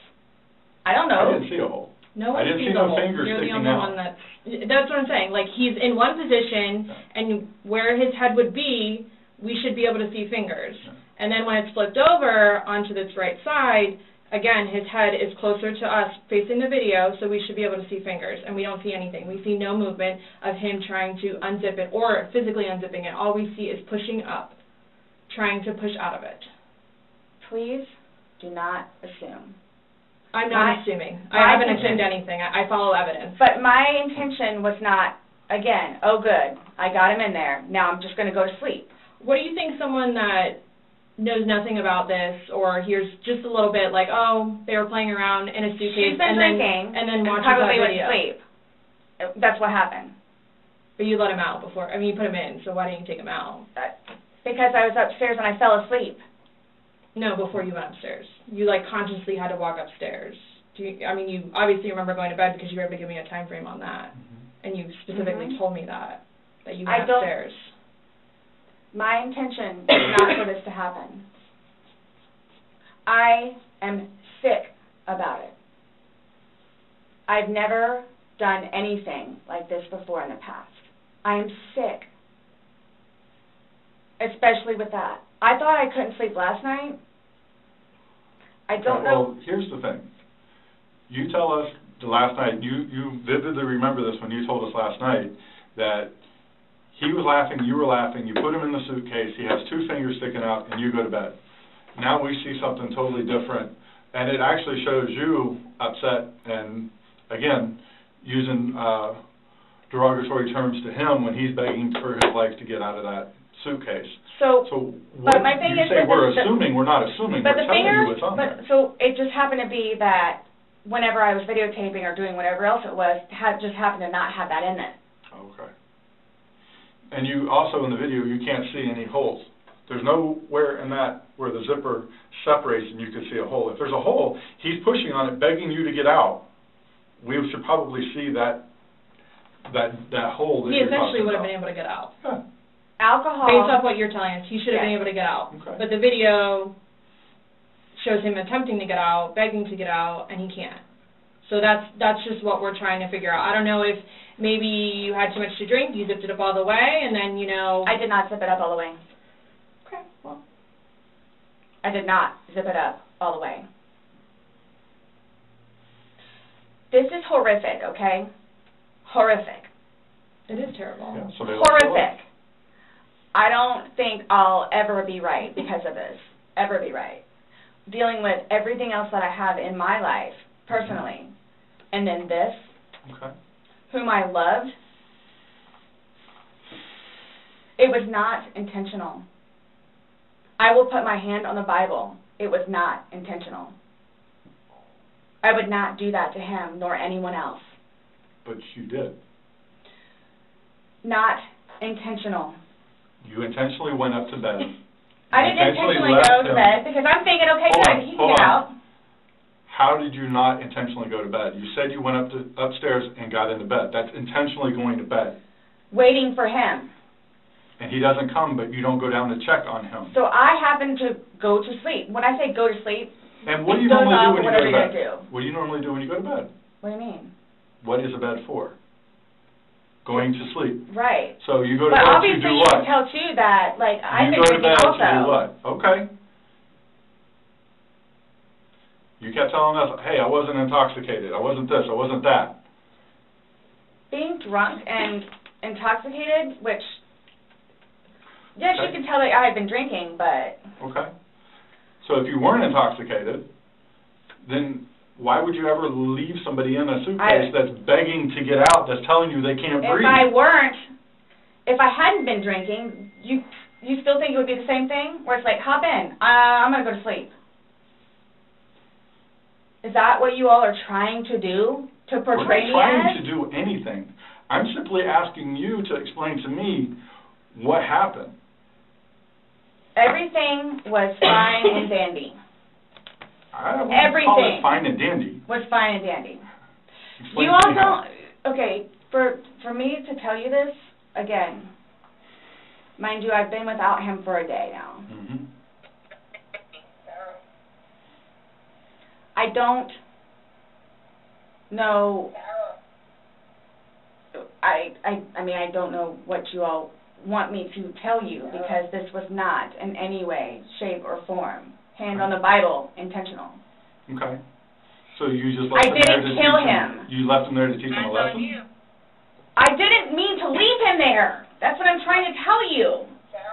I don't know. I didn't see a hole. No I one didn't sees see the no hole. fingers You're the sticking only out. one that's what I'm saying. Like, he's in one position, and where his head would be, we should be able to see fingers. Yeah. And then when it's flipped over onto this right side, again, his head is closer to us facing the video, so we should be able to see fingers, and we don't see anything. We see no movement of him trying to unzip it or physically unzipping it. All we see is pushing up, trying to push out of it. Please do not assume. I'm not assuming. I haven't assumed anything. I follow evidence. But my intention was not, again, oh good, I got him in there, now I'm just going to go to sleep. What do you think someone that knows nothing about this or hears just a little bit like, oh, they were playing around in a suitcase She's been drinking and then watches probably that went video? to sleep. That's what happened. But you let him out before. I mean, you put him in, so why didn't you take him out? Because I was upstairs and I fell asleep. No, before you went upstairs. You, like, consciously had to walk upstairs. I mean, you obviously remember going to bed because you were able to give me a time frame on that. And you specifically told me that you went upstairs. My intention is not for this to happen. I am sick about it. I've never done anything like this before in the past. I am sick, especially with that. I thought I couldn't sleep last night. I don't know. Well, here's the thing. You tell us the last night, you vividly remember this when you told us last night, that he was laughing, you were laughing, you put him in the suitcase, he has two fingers sticking out, and you go to bed. Now we see something totally different, and it actually shows you upset and, again, using derogatory terms to him when he's begging for his life to get out of that suitcase. So what but my thing you is say that we're assuming, we're not assuming, but we're the telling fingers, you what's on there. so it just happened to be that whenever I was videotaping or doing whatever else it was, just happened to not have that in it. Okay. And you also, in the video, you can't see any holes. There's nowhere in that where the zipper separates and you can see a hole. If there's a hole, he's pushing on it, begging you to get out. We should probably see that hole that He you're essentially talking would have about. been able to get out. Yeah. Alcohol. Based off what you're telling us, he should have been able to get out. Okay. But the video shows him attempting to get out, begging to get out, and he can't. So that's just what we're trying to figure out. I don't know if maybe you had too much to drink, you zipped it up all the way, and then, I did not zip it up all the way. Okay, well. I did not zip it up all the way. This is horrific, okay? Horrific. It is terrible. Yeah, so they lost their life. Horrific. I don't think I'll ever be right because of this. Ever be right. Dealing with everything else that I have in my life, personally. And then this, Okay. whom I loved, it was not intentional. I will put my hand on the Bible. It was not intentional. I would not do that to him nor anyone else. But you did. Not intentional. You intentionally went up to bed. I didn't intentionally go to bed because I'm thinking, okay, Hold good, on, he can hold get on. out. How did you not intentionally go to bed? You said you went upstairs and got into bed. That's intentionally going to bed. Waiting for him. And he doesn't come, but you don't go down to check on him. So I happen to go to sleep. When I say go to sleep, And what do you doze normally do off when you or go whatever to you're bed? gonna do. What do you normally do when you go to bed? What do you mean? What is a bed for? Going to sleep. Right. So you go to But bed to obviously do you what? can tell too that, like, I've You been go to drinking bed also. to do what? Okay. You kept telling us, hey, I wasn't intoxicated. I wasn't this. I wasn't that. Being drunk and intoxicated, which, yes, Okay. you can tell that I had been drinking, but Okay. So if you weren't intoxicated, then why would you ever leave somebody in a suitcase that's begging to get out, that's telling you they can't breathe? if I hadn't been drinking, you still think it would be the same thing? Where it's like, hop in, I'm going to go to sleep. Is that what you all are trying to do? To portray me We're not trying as? to do anything. I'm simply asking you to explain to me what happened. Everything was fine and dandy. I wouldn't call Everything it fine and dandy. was fine and dandy. Explain You to all me how. don't, okay, for me to tell you this, again, mind you, I've been without him for a day now. Mm-hmm. I don't know. I mean, I don't know what you all want me to tell you, because this was not in any way, shape, or form, hand on the Bible, intentional. Okay. So you just left him there to teach him? I didn't kill him. You left him there to teach him a lesson? I didn't mean to leave him there. That's what I'm trying to tell you.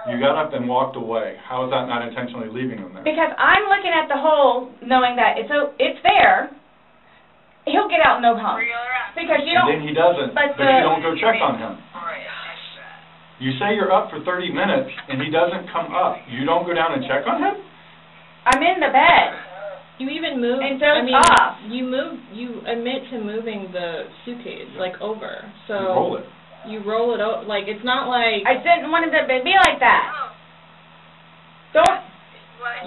You got up and walked away. How is that not intentionally leaving him there? Because I'm looking at the hole, knowing that it's there. He'll get out no problem. Because you don't. And then he doesn't. But you don't go check on him. You say you're up for 30 minutes and he doesn't come up. You don't go down and check on him? I'm in the bed. You even moved. And off. You admit to moving the suitcase over. So you roll it. You roll it over. It's not like. I didn't want it to be like that. Don't.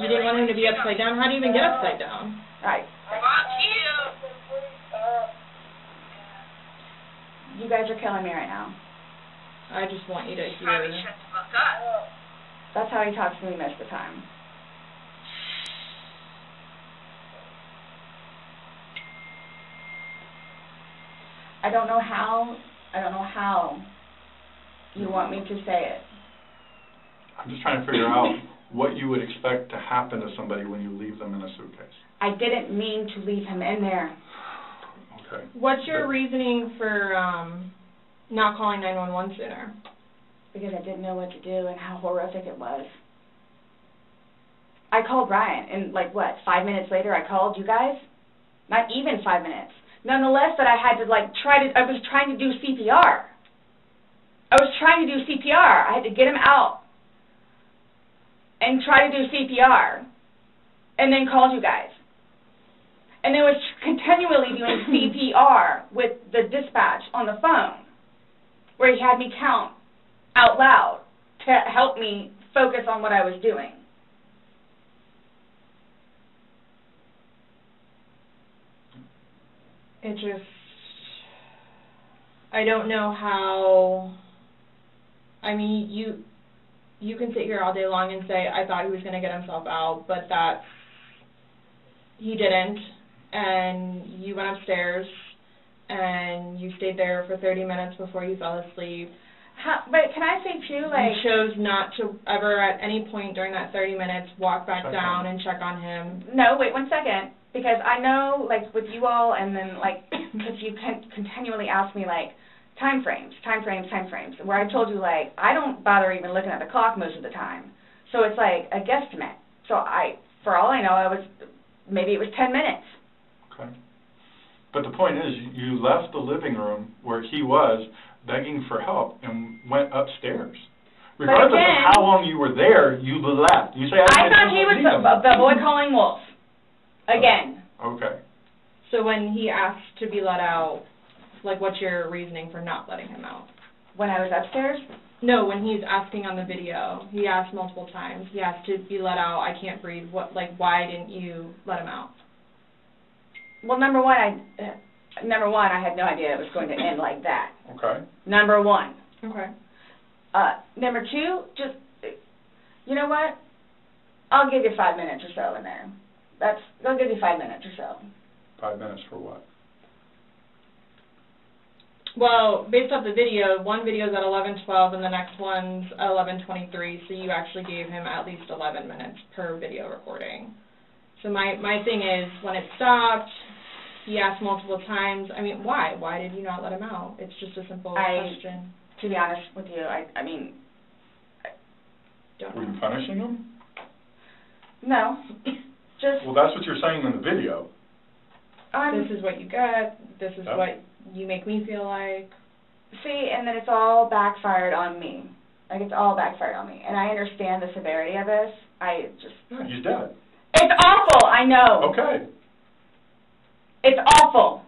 You didn't want him to be upside down. How do you even get upside down? Right. You guys are killing me right now. I just want you to hear. Probably shut the fuck up. That's how he talks to me most of the time. I don't know how you want me to say it. I'm just trying to figure out what you would expect to happen to somebody when you leave them in a suitcase. I didn't mean to leave him in there. Okay. What's your reasoning for not calling 911 sooner? Because I didn't know what to do and how horrific it was. I called Ryan, and 5 minutes later I called you guys? Not even 5 minutes. Nonetheless, that I had to I was trying to do CPR. I had to get him out and try to do CPR, and then called you guys. And then was continually doing CPR with the dispatch on the phone, where he had me count out loud to help me focus on what I was doing. It just, I don't know how, I mean, you can sit here all day long and say, I thought he was going to get himself out, but he didn't, and you went upstairs, and you stayed there for 30 minutes before you fell asleep. But can I say, too, You chose not to ever at any point during that 30 minutes walk back down and check on him. No, wait 1 second. Because I know, with you all, and then, because you continually ask me, time frames, where I told you, I don't bother even looking at the clock most of the time. So it's a guesstimate. So for all I know, maybe it was 10 minutes. Okay. But the point is, you left the living room where he was begging for help and went upstairs. Regardless of how long you were there, you left. You say, I thought he was the boy calling wolf. Again. Okay. So when he asked to be let out, what's your reasoning for not letting him out? When I was upstairs? No, when he's asking on the video. He asked multiple times. He asked to be let out. I can't breathe. Why didn't you let him out? Well, number one, I had no idea it was going to end like that. Okay. Number one. Okay. Number two, just, you know what? I'll give you 5 minutes or so in there. They'll give you 5 minutes or so. 5 minutes for what? Well, based off the video, one video is at 11:12 and the next one's at 11:23, so you actually gave him at least 11 minutes per video recording. So my thing is, when it stopped, he asked multiple times, I mean, why? Why did you not let him out? It's just a simple question. To be honest with you, don't Were know. you punishing him? No. Well, that's what you're saying in the video. This is what you get. This is what you make me feel like. See, and then it's all backfired on me. It's all backfired on me. And I understand the severity of this. Yeah, he's dead. It's awful, I know. Okay. It's awful.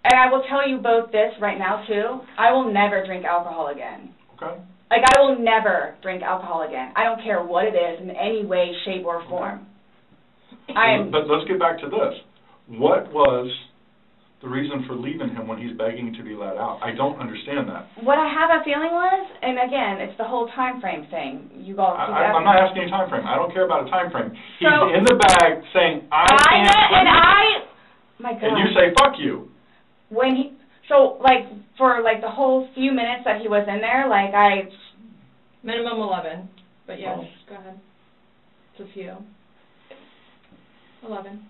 And I will tell you both this right now, too. I will never drink alcohol again. Okay. I will never drink alcohol again. I don't care what it is in any way, shape, or form. But let's get back to this. What was the reason for leaving him when he's begging to be let out? I don't understand that. What I have a feeling was, and again, it's the whole time frame thing. I'm not asking a time frame. I don't care about a time frame. He's in the bag saying, I can't. My God. And you say, fuck you. When he, so, like, for, like, the whole few minutes that he was in there, like, Minimum 11, but yes, Oh. go ahead. It's a few. 11,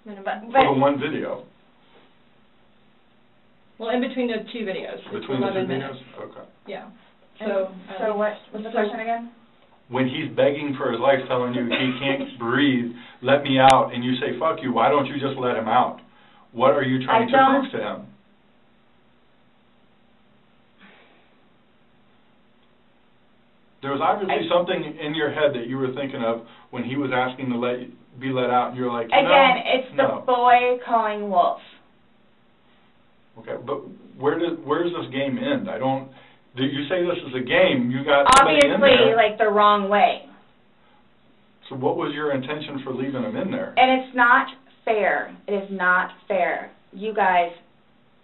minimum. But For the one video. Well, in between the two videos, it's Between the 11 two minutes. videos? Okay. Yeah. So what's the question again? When he's begging for his life, telling you he can't breathe, let me out, and you say, fuck you, why don't you just let him out? What are you trying to prove to him? There was obviously something in your head that you were thinking of when he was asking to be let out, and you were like, no, Again, it's the no. boy calling wolf. Okay, but where does this game end? You say this is a game, you got somebody in Obviously, there. like, the wrong way. So what was your intention for leaving him in there? And it's not fair. It is not fair. You guys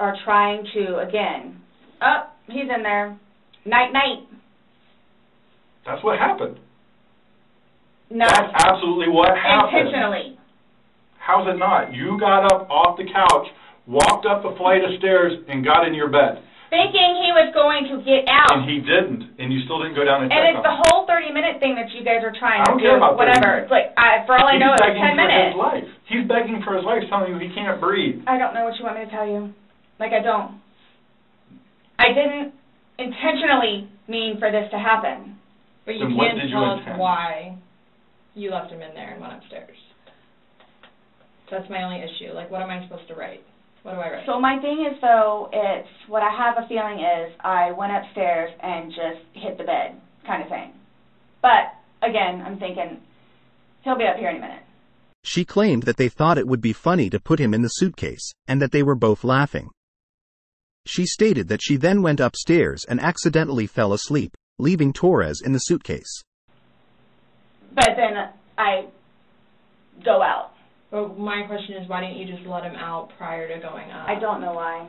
are trying to, again, he's in there. Night, night. That's what happened. No. That's absolutely what happened. Intentionally. How's it not? You got up off the couch, walked up a flight of stairs, and got in your bed. Thinking he was going to get out. And he didn't, and you still didn't go down and check And it's on the him. whole 30-minute thing that you guys are trying I to don't do. care about 30 whatever. minutes. It's like, for all I know, it's 10 minutes. He's begging for his life. He's begging for his life, telling you he can't breathe. I don't know what you want me to tell you. Like, I don't. I didn't intentionally mean for this to happen. But you Then what can't did you tell us intend? why you left him in there and went upstairs. That's my only issue. Like, what am I supposed to write? What do I write? So my thing is, though, it's what I have a feeling is I went upstairs and just hit the bed kind of thing. But, again, I'm thinking he'll be up here any minute. She claimed that they thought it would be funny to put him in the suitcase, and that they were both laughing. She stated that she then went upstairs and accidentally fell asleep, leaving Torres in the suitcase. But then I go out. But my question is, why didn't you just let him out prior to going up? I don't know why.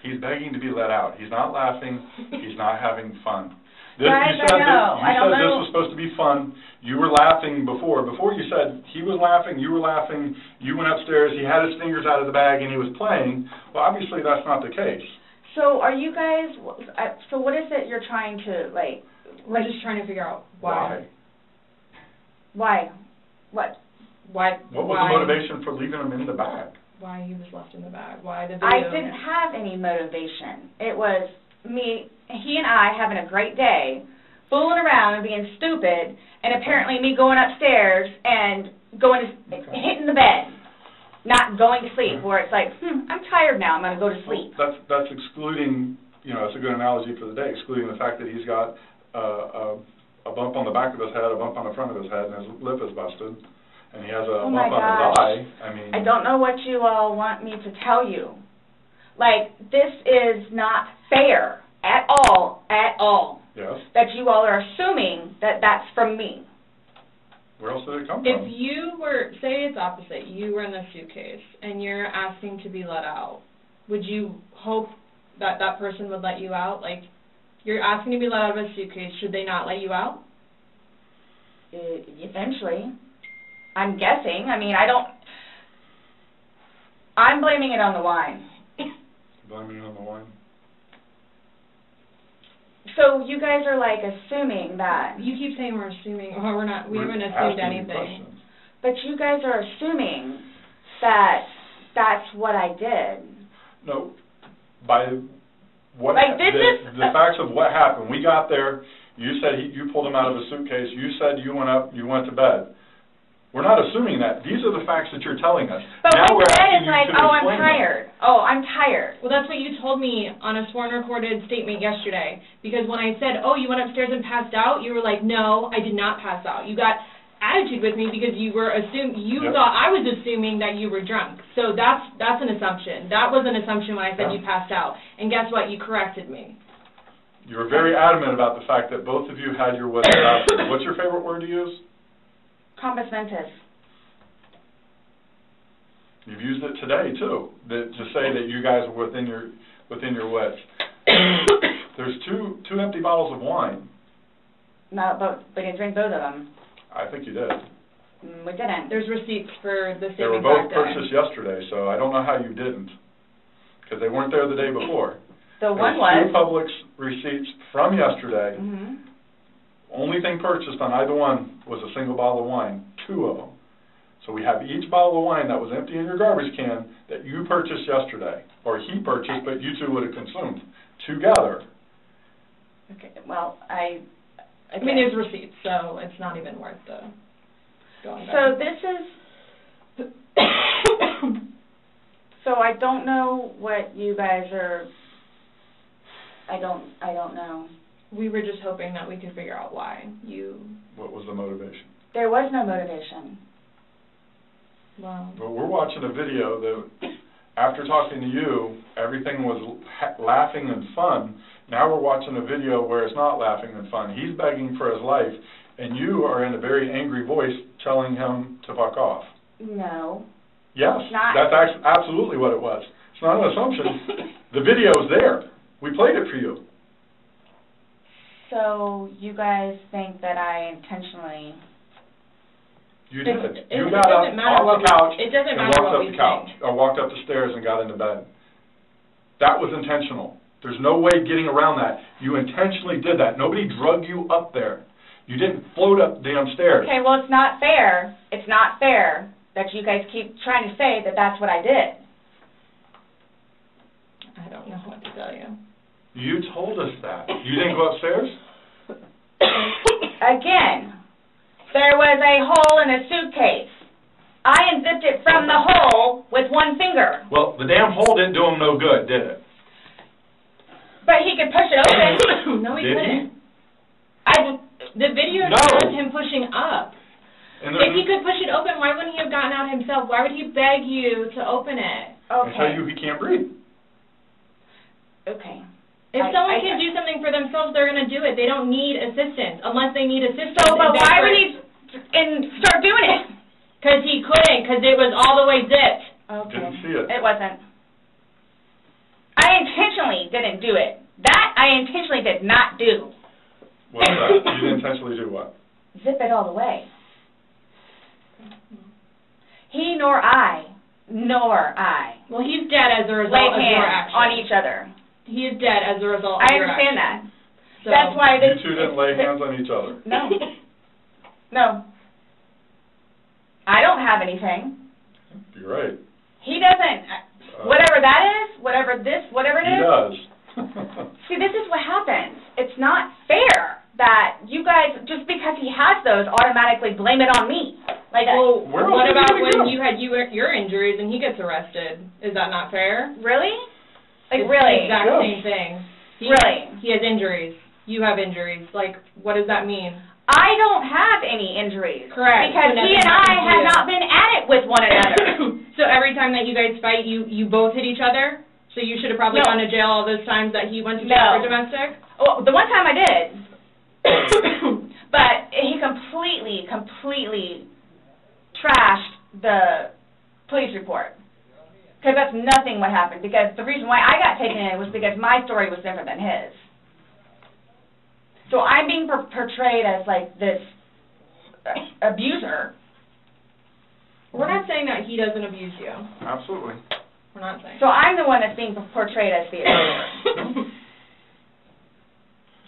He's begging to be let out. He's not laughing. He's not having fun. Guys, you said I don't know. this was supposed to be fun. You were laughing before. Before you said he was laughing, you were laughing, you went upstairs, he had his fingers out of the bag, and he was playing. Well, obviously that's not the case. So are you guys, so what is it you're trying to, like... We're just trying to figure out why. Why? What? Why? What was the motivation for leaving him in the bag? Why he was left in the bag? Why the video? I didn't have any motivation. It was me, he and I having a great day, fooling around and being stupid, and apparently me going upstairs and hitting the bed, not going to sleep, where it's like, I'm tired now, I'm going to go to sleep. Well, that's excluding, it's a good analogy for the day, excluding the fact that he's got a bump on the back of his head, a bump on the front of his head, and his lip is busted. And he has a bump on his eye. I don't know what you all want me to tell you. Like, this is not fair at all. Yes. That you all are assuming that that's from me. Where else did it come If from? you were, say it's opposite, you were in the suitcase and you're asking to be let out, would you hope that that person would let you out? Like, you're asking to be let out of a suitcase, should they not let you out? Eventually. I'm guessing. I mean, I'm blaming it on the wine. Blaming it on the wine? So you guys are, like, assuming that... You keep saying we're assuming. Well, we're not. We haven't assumed anything. But you guys are assuming that that's what I did. No. By what Like, the facts of what happened. We got there. You said you pulled him out of a suitcase. You said you went up. You went to bed. We're not assuming that. These are the facts that you're telling us. But now what we're you said asking is like, you to I'm explain tired. Oh, I'm tired. Well, that's what you told me on a sworn recorded statement yesterday. Because when I said, oh, you went upstairs and passed out, you were like, no, I did not pass out. You got attitude with me because you were thought I was assuming that you were drunk. So that's an assumption. That was an assumption when I said you passed out. And guess what? You corrected me. You were very adamant about the fact that both of you had your wits about you. What's your favorite word to use? Compass mentis. You've used it today too, to say that you guys were within your wits. There's two empty bottles of wine. No, but we didn't drink both of them. I think you did. We didn't. There's receipts for the They same were both exact day. purchased yesterday, so I don't know how you didn't, because they weren't there the day before. The one There's was. 2 Publix receipts from yesterday. Mm-hmm. Only thing purchased on either one was a single bottle of wine, 2 of them. So we have each bottle of wine that was empty in your garbage can that you purchased yesterday, or he purchased, but you 2 would have consumed together. Okay, well, I mean, there's receipts, so it's not even worth the going back. So this is, so I don't know what you guys are, I don't know. We were just hoping that we could figure out why you... What was the motivation? There was no motivation. Wow. But we're watching a video that, after talking to you, everything was laughing and fun. Now we're watching a video where it's not laughing and fun. He's begging for his life, and you are in a very angry voice telling him to fuck off. No. Yes, that's absolutely what it was. It's not an assumption. The video's there. We played it for you. So you guys think that I intentionally... You did. It You got up doesn't matter off the couch it doesn't and matter walked what up we the couch, think. or walked up the stairs and got into bed. That was intentional. There's no way getting around that. You intentionally did that. Nobody drug you up there. You didn't float up damn stairs. Okay, well, it's not fair. It's not fair that you guys keep trying to say that that's what I did. I don't know what to tell you. You told us that. You didn't go upstairs? Again, there was a hole in a suitcase. I unzipped it from the hole with one finger. Well, the damn hole didn't do him no good, did it? But he could push it open. No, he Did couldn't. I The video No. shows him pushing up. And If he could push it open, why wouldn't he have gotten out himself? Why would he beg you to open it? and tell okay. you he can't breathe. Okay. If someone I can do something for themselves, they're going to do it. They don't need assistance unless they need assistance. So, but why would he start doing it? Because he couldn't, because it was all the way zipped. Okay. Didn't see it. It wasn't. I intentionally didn't do it. That I intentionally did not do. What's that? You didn't intentionally do what? Zip it all the way. He nor I, Well, he's dead as a result laid of your hands action. on each other. He is dead as a result of I your understand action. that. So, That's why You 2 didn't lay hands on each other. No. No. I don't have anything. You're right. He doesn't. Whatever that is, whatever it He is. does. See, this is what happens. It's not fair that you guys, just because he has those, automatically blame it on me. Like, well, Where what else about did he when go? you had your injuries and he gets arrested? Is that not fair? really? Like, It's really? the exact Yes. same thing. Really? He has injuries. You have injuries. Like, what does that mean? I don't have any injuries. Correct. Because So he nothing and I happened to have you. not been at it with one another. So every time that you guys fight, you both hit each other? So you should have probably No. gone to jail all those times that he went to jail No. for domestic? Well, the one time I did. But he completely trashed the police report. Because that's nothing what happened. Because the reason why I got taken in was because my story was different than his. So I'm being portrayed as like this abuser. We're not saying that he doesn't abuse you. Absolutely. We're not saying. So I'm the one that's being portrayed as the abuser.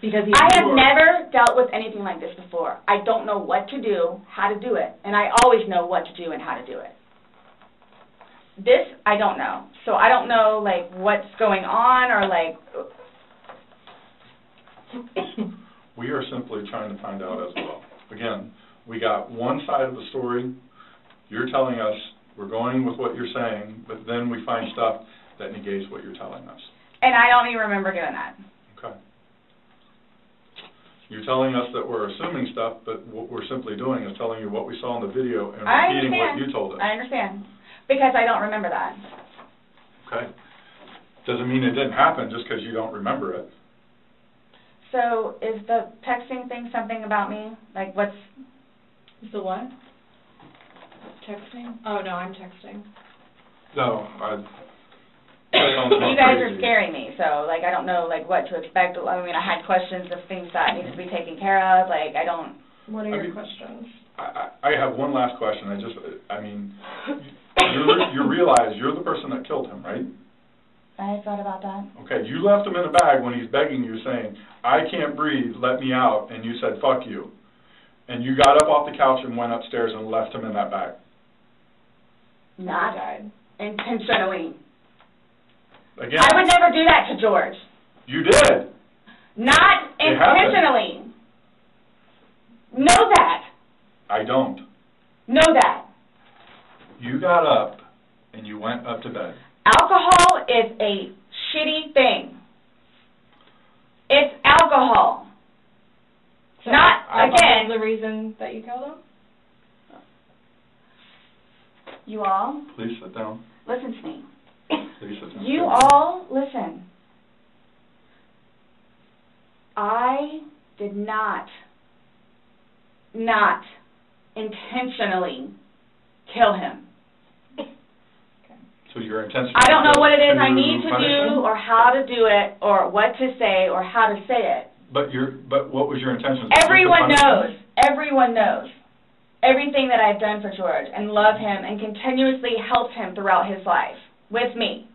Because he I have never dealt with anything like this before. I don't know what to do, how to do it, and I always know what to do and how to do it. This, I don't know. So I don't know, like, what's going on or, like... We are simply trying to find out as well. Again, we got one side of the story. You're telling us, we're going with what you're saying, but then we find stuff that negates what you're telling us. And I don't even remember doing that. Okay. You're telling us that we're assuming stuff, but what we're simply doing is telling you what we saw in the video and I repeating what understand. you told us. I understand. Because I don't remember that. Okay. Doesn't mean it didn't happen just because you don't remember it. So is the texting thing something about me? Like, what's... The what? Texting? Oh, no, I'm texting. No, You guys are scaring me, so, like, I don't know, like, what to expect. I mean, I had questions of things that need to be taken care of. Like, I don't... What are your questions? I have one last question. You realize you're the person that killed him, right? I thought about that. Okay, you left him in a bag when he's begging you, saying, I can't breathe, let me out, and you said, fuck you. And you got up off the couch and went upstairs and left him in that bag. Not intentionally. Again, I would never do that to George. you did. Not It happened. intentionally. Know that. I don't. Know that. You got up and you went up to bed. Alcohol is a shitty thing. It's alcohol. So Not, again, the reason that you killed him? you all, Please sit down. listen to me. Please sit down. You all, listen. I did not intentionally kill him. So your intention. I don't know what it is I to need to punish do him? or how to do it or what to say or how to say it. But what was your intention? Everyone knows. Everyone knows everything that I've done for George and love him and continuously helped him throughout his life with me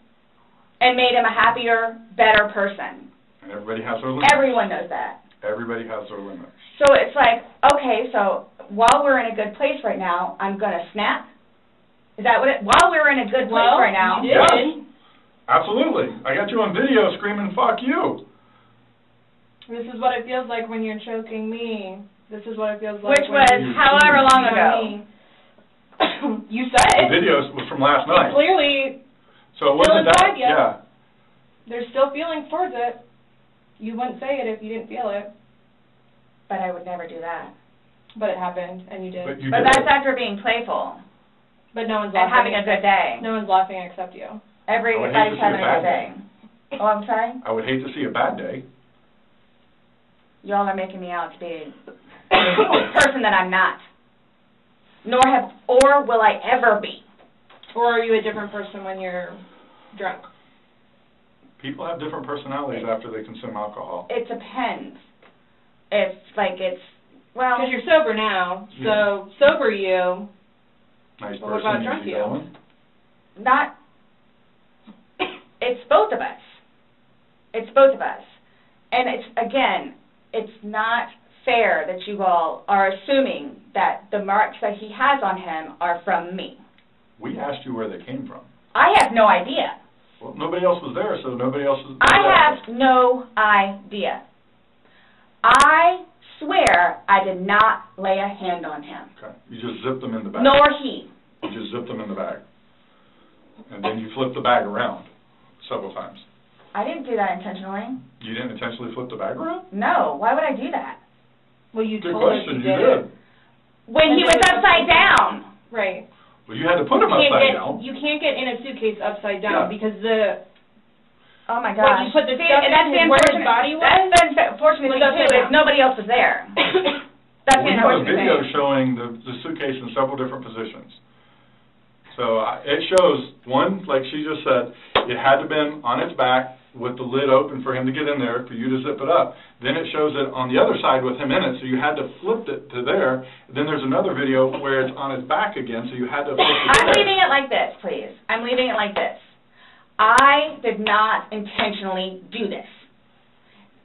and made him a happier, better person. And everybody has their limits. Everyone knows that. Everybody has their limits. So it's like, okay, so while we're in a good place right now, I'm going to snap? Is that what it, while we're in a good place right now? You did. Yes. Absolutely. I got you on video screaming, fuck you. This is what it feels like when you're choking me. This is what it feels like. Which was however long ago. You said The it. video was from last night. Clearly, So it still wasn't that. inside you. Yeah. there's still feelings towards it. You wouldn't say it if you didn't feel it. But I would never do that. But it happened, and you did. But you But did. that's after being playful But no one's and laughing. having a good day. No one's laughing except you. Everybody's I would hate to see having a a good bad day. Oh, I'm sorry? I would hate to see a bad day. Y'all are making me out to be a person that I'm not. Or will I ever be. Or are you a different person when you're drunk? People have different personalities after they consume alcohol. It depends. Well, Because you're sober now, so sober you. Nice But person. what about easy drunk you? going. not, it's both of us. It's both of us. And it's not fair that you all are assuming that the marks that he has on him are from me. We asked you where they came from. I have no idea. Well, nobody else was there, so nobody else was I have no idea. I swear I did not lay a hand on him. Okay. You just zipped them in the bag. Nor he. You just zipped them in the bag. And then you flipped the bag around several times. I didn't do that intentionally. You didn't intentionally flip the bag around? No. Why would I do that? Well, you Good told us question. you You did. did. When he was upside down. Right. Well, you had to put him upside down. You can't get in a suitcase upside down because the Oh my what gosh. you put the See, stuff that's in the where his unfortunate. body was. That's the unfortunate Was thing upside too is down. nobody else was there. That's the We have a unfortunate video thing. showing the suitcase in several different positions. So it shows, one, like she just said, it had to been on its back with the lid open for him to get in there, for you to zip it up. Then it shows it on the other side with him in it, so you had to flip it to there. Then there's another video where it's on his back again, so you had to flip it to I'm there. leaving it like this, please. I'm leaving it like this. I did not intentionally do this.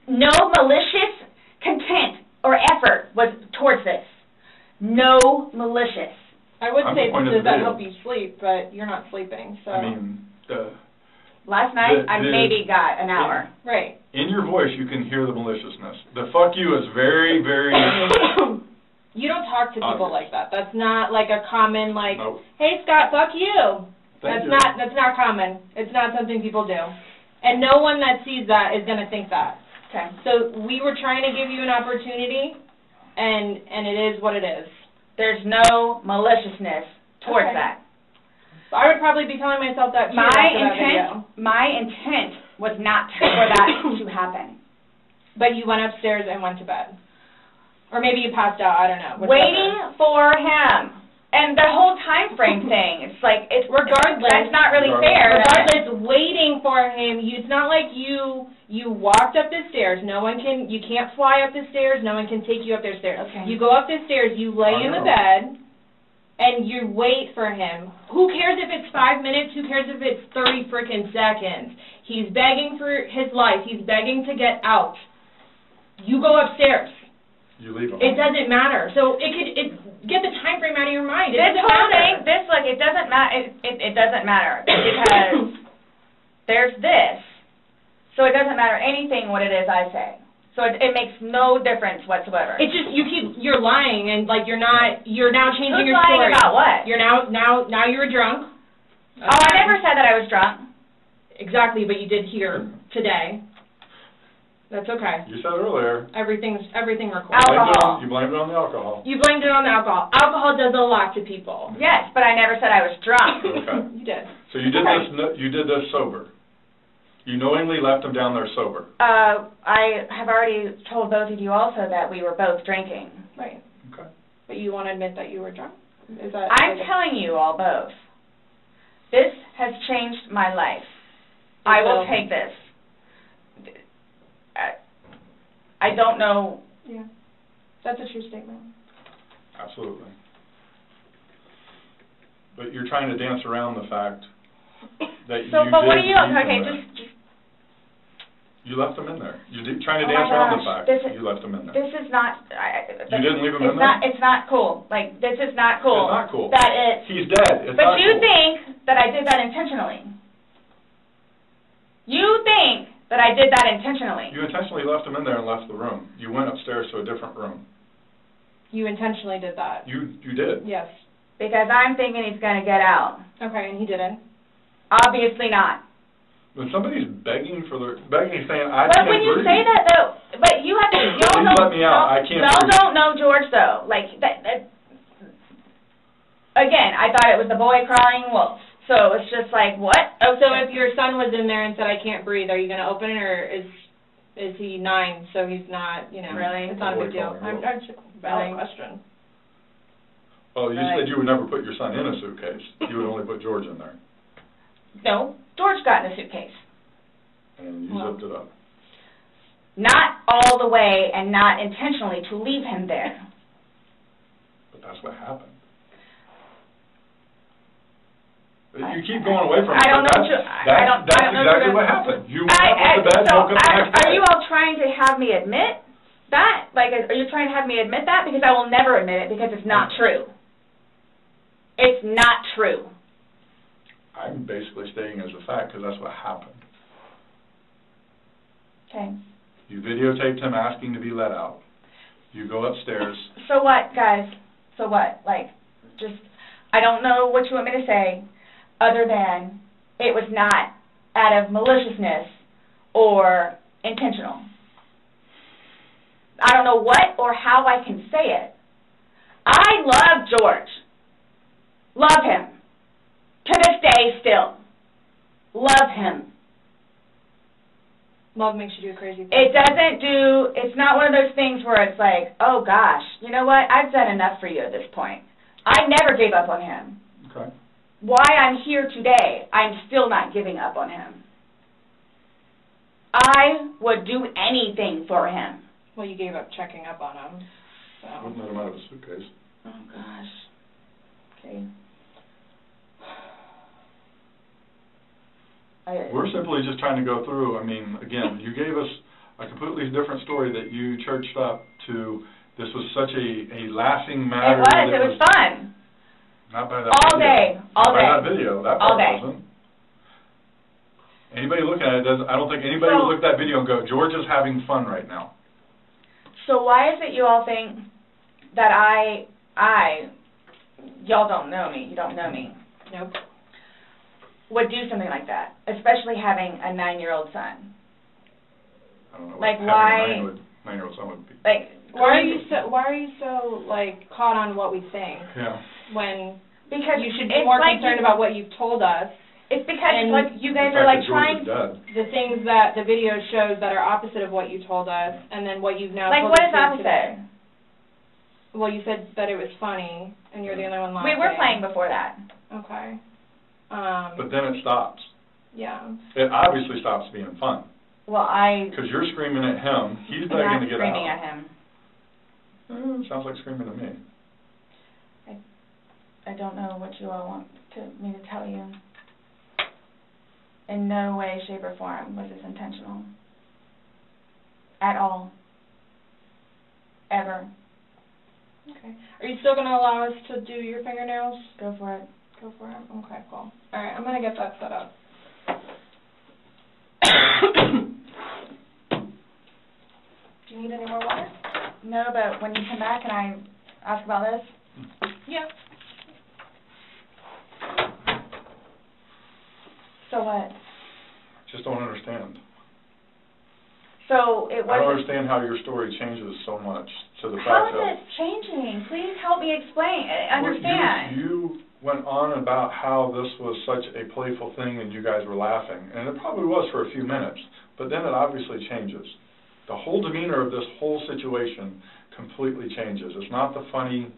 No malicious content or effort was towards this. No malicious. I would I'm say, disappointed does in the that video. help you sleep? But you're not sleeping, so. I mean, Last night, I The- maybe got an hour. Right. in your voice you can hear the maliciousness. The fuck you is very, very... You don't talk to people Obvious. like that. That's not like a common like, Nope. hey Scott, fuck you. Thank you. That's not common. It's not something people do. And no one that sees that is gonna think that. Okay. So we were trying to give you an opportunity and it is what it is. There's no maliciousness towards Okay. that. So I would probably be telling myself that too after that video. My intent was not for that to happen. But you went upstairs and went to bed. Or maybe you passed out, I don't know. Whichever. Waiting for him. And the whole time frame thing, it's like, Regardless. that's not really fair. Regardless, waiting for for him. It's not like you walked up the stairs. You can't fly up the stairs. No one can take you up the stairs. Okay. You go up the stairs, you lay in the bed, and you wait for him. Who cares if it's 5 minutes? Who cares if it's 30 freaking seconds? He's begging for his life. He's begging to get out. You go upstairs. You leave him. It doesn't matter. So get the time frame out of your mind. It This doesn't whole matter. thing, it doesn't matter. It doesn't matter because there's this. So it doesn't matter anything what it is I say. So it makes no difference whatsoever. It's just you're lying and like you're now changing Who's your lying story. about what? You're now you're drunk. Oh, I never said that I was drunk. Exactly, but you did here today. That's okay. You said earlier. Everything recorded. Alcohol. You blamed it on the alcohol. You blamed it on the alcohol. Alcohol does a lot to people. Yes, but I never said I was drunk. Okay. You did. So you did this. You did this sober. You knowingly left him down there sober. I have already told both of you also that we were both drinking. Right. Okay. But you want to admit that you were drunk? Is that? I'm telling you all both. This has changed my life. I will take this. I don't know. Yeah. That's a true statement. Absolutely. But you're trying to dance around the fact that you So, but what are you? leave him Okay, there. just. You left him in there. You're trying to Oh my dance around the gosh, fact you left him in there. This is not. You didn't leave him in there? It's not cool. Like, this is not cool. It's not cool. That it's. He's dead. It's But not you cool. think that I did that intentionally. You think that I did that intentionally. You intentionally left him in there and left the room. You went upstairs to a different room. You intentionally did that. You did. Yes. Because I'm thinking he's going to get out. Okay, and he didn't. Obviously not. When somebody's begging, saying, I But can't when you breathe. say that, though, but you have to, y'all Please let me out. I can't y'all breathe. don't know George, though. Like, again, I thought it was the boy crying wolf. So it's just like, what? Oh, so if your son was in there and said, I can't breathe, are you going to open it, or is he 9, so he's not, Really? It's not a big deal. Boy I'm just a valid Really? question. Well, you Right. said you would never put your son in a suitcase. You would only put George in there. No, George got in a suitcase. And you zipped it up. Not all the way and not intentionally to leave him there. But that's what happened. You keep going away from it. I don't know. That's exactly what happened. You went up to bed, woke up the next Are day. you all trying to have me admit that? Like, are you trying to have me admit that? Because I will never admit it because it's not true. It's not true. I'm basically stating as a fact because that's what happened. Okay. You videotaped him asking to be let out. You go upstairs. So what, guys? So what? Like, just, I don't know what you want me to say other than it was not out of maliciousness or intentional. I don't know what or how I can say it. I love George. Love him. To this day still. Love him. Love makes you do crazy things. It's not one of those things where it's like, oh gosh, you know what, I've done enough for you at this point. I never gave up on him. Okay. Why I'm here today, I'm still not giving up on him. I would do anything for him. Well, you gave up checking up on him. So. Wouldn't let him out of a suitcase. Oh gosh. Okay. We're simply just trying to go through. I mean, again, you gave us a completely different story that you churched up to. This was such a laughing matter. It was fun. Not by that All video. day. All Not by day. that video. That All part day. wasn't. Anybody looking at it doesn't. I don't think anybody would look at that video and go, George is having fun right now. So why is it you all think that y'all don't know me, you don't know me, Nope. would do something like that, especially having a 9-year-old son? I don't know. Like, what why- having a 9-year-old son would be. Like, Why are you so like caught on what we think Yeah. when because you should be it's more like concerned about what you've told us? It's because and like you guys The are fact like that George trying. is dead. The things that the video shows that are opposite of what you told us, and then what you've now Like, told what us is here opposite? today. Well, you said that it was funny, and you're the only one laughing. We were playing before that. Okay. But then it stops. Yeah. It obviously stops being fun. Well, Because you're screaming at him, he's I'm begging not to get screaming out. at him. Sounds like screaming at me. I don't know what you all want me to tell you. In no way, shape, or form was this intentional. At all. Ever. Okay. Are you still going to allow us to do your fingernails? Go for it. Go for it? Okay, cool. All right, I'm going to get that set up. Do you need any more water? No, but when you come back, can I ask about this? Yeah. So what? Just don't understand. So it I don't wasn't... understand how your story changes so much to the How fact is that... it changing? Please help me explain, understand. You went on about how this was such a playful thing and you guys were laughing, and it probably was for a few minutes, but then it obviously changes. The whole demeanor of this whole situation completely changes. It's not the funny,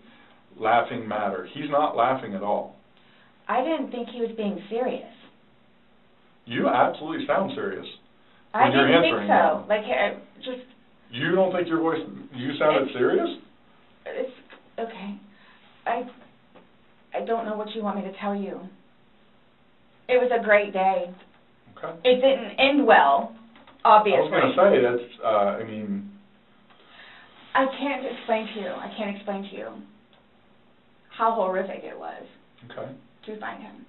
laughing matter. He's not laughing at all. I didn't think he was being serious. You absolutely sound serious. I When you're didn't think answering so. Like, just... You don't think your voice, you sounded serious? It's... Okay. I don't know what you want me to tell you. It was a great day. Okay. It didn't end well, obviously. I was going to say, that's, I mean... I can't explain to you. I can't explain to you how horrific it was Okay. to find him.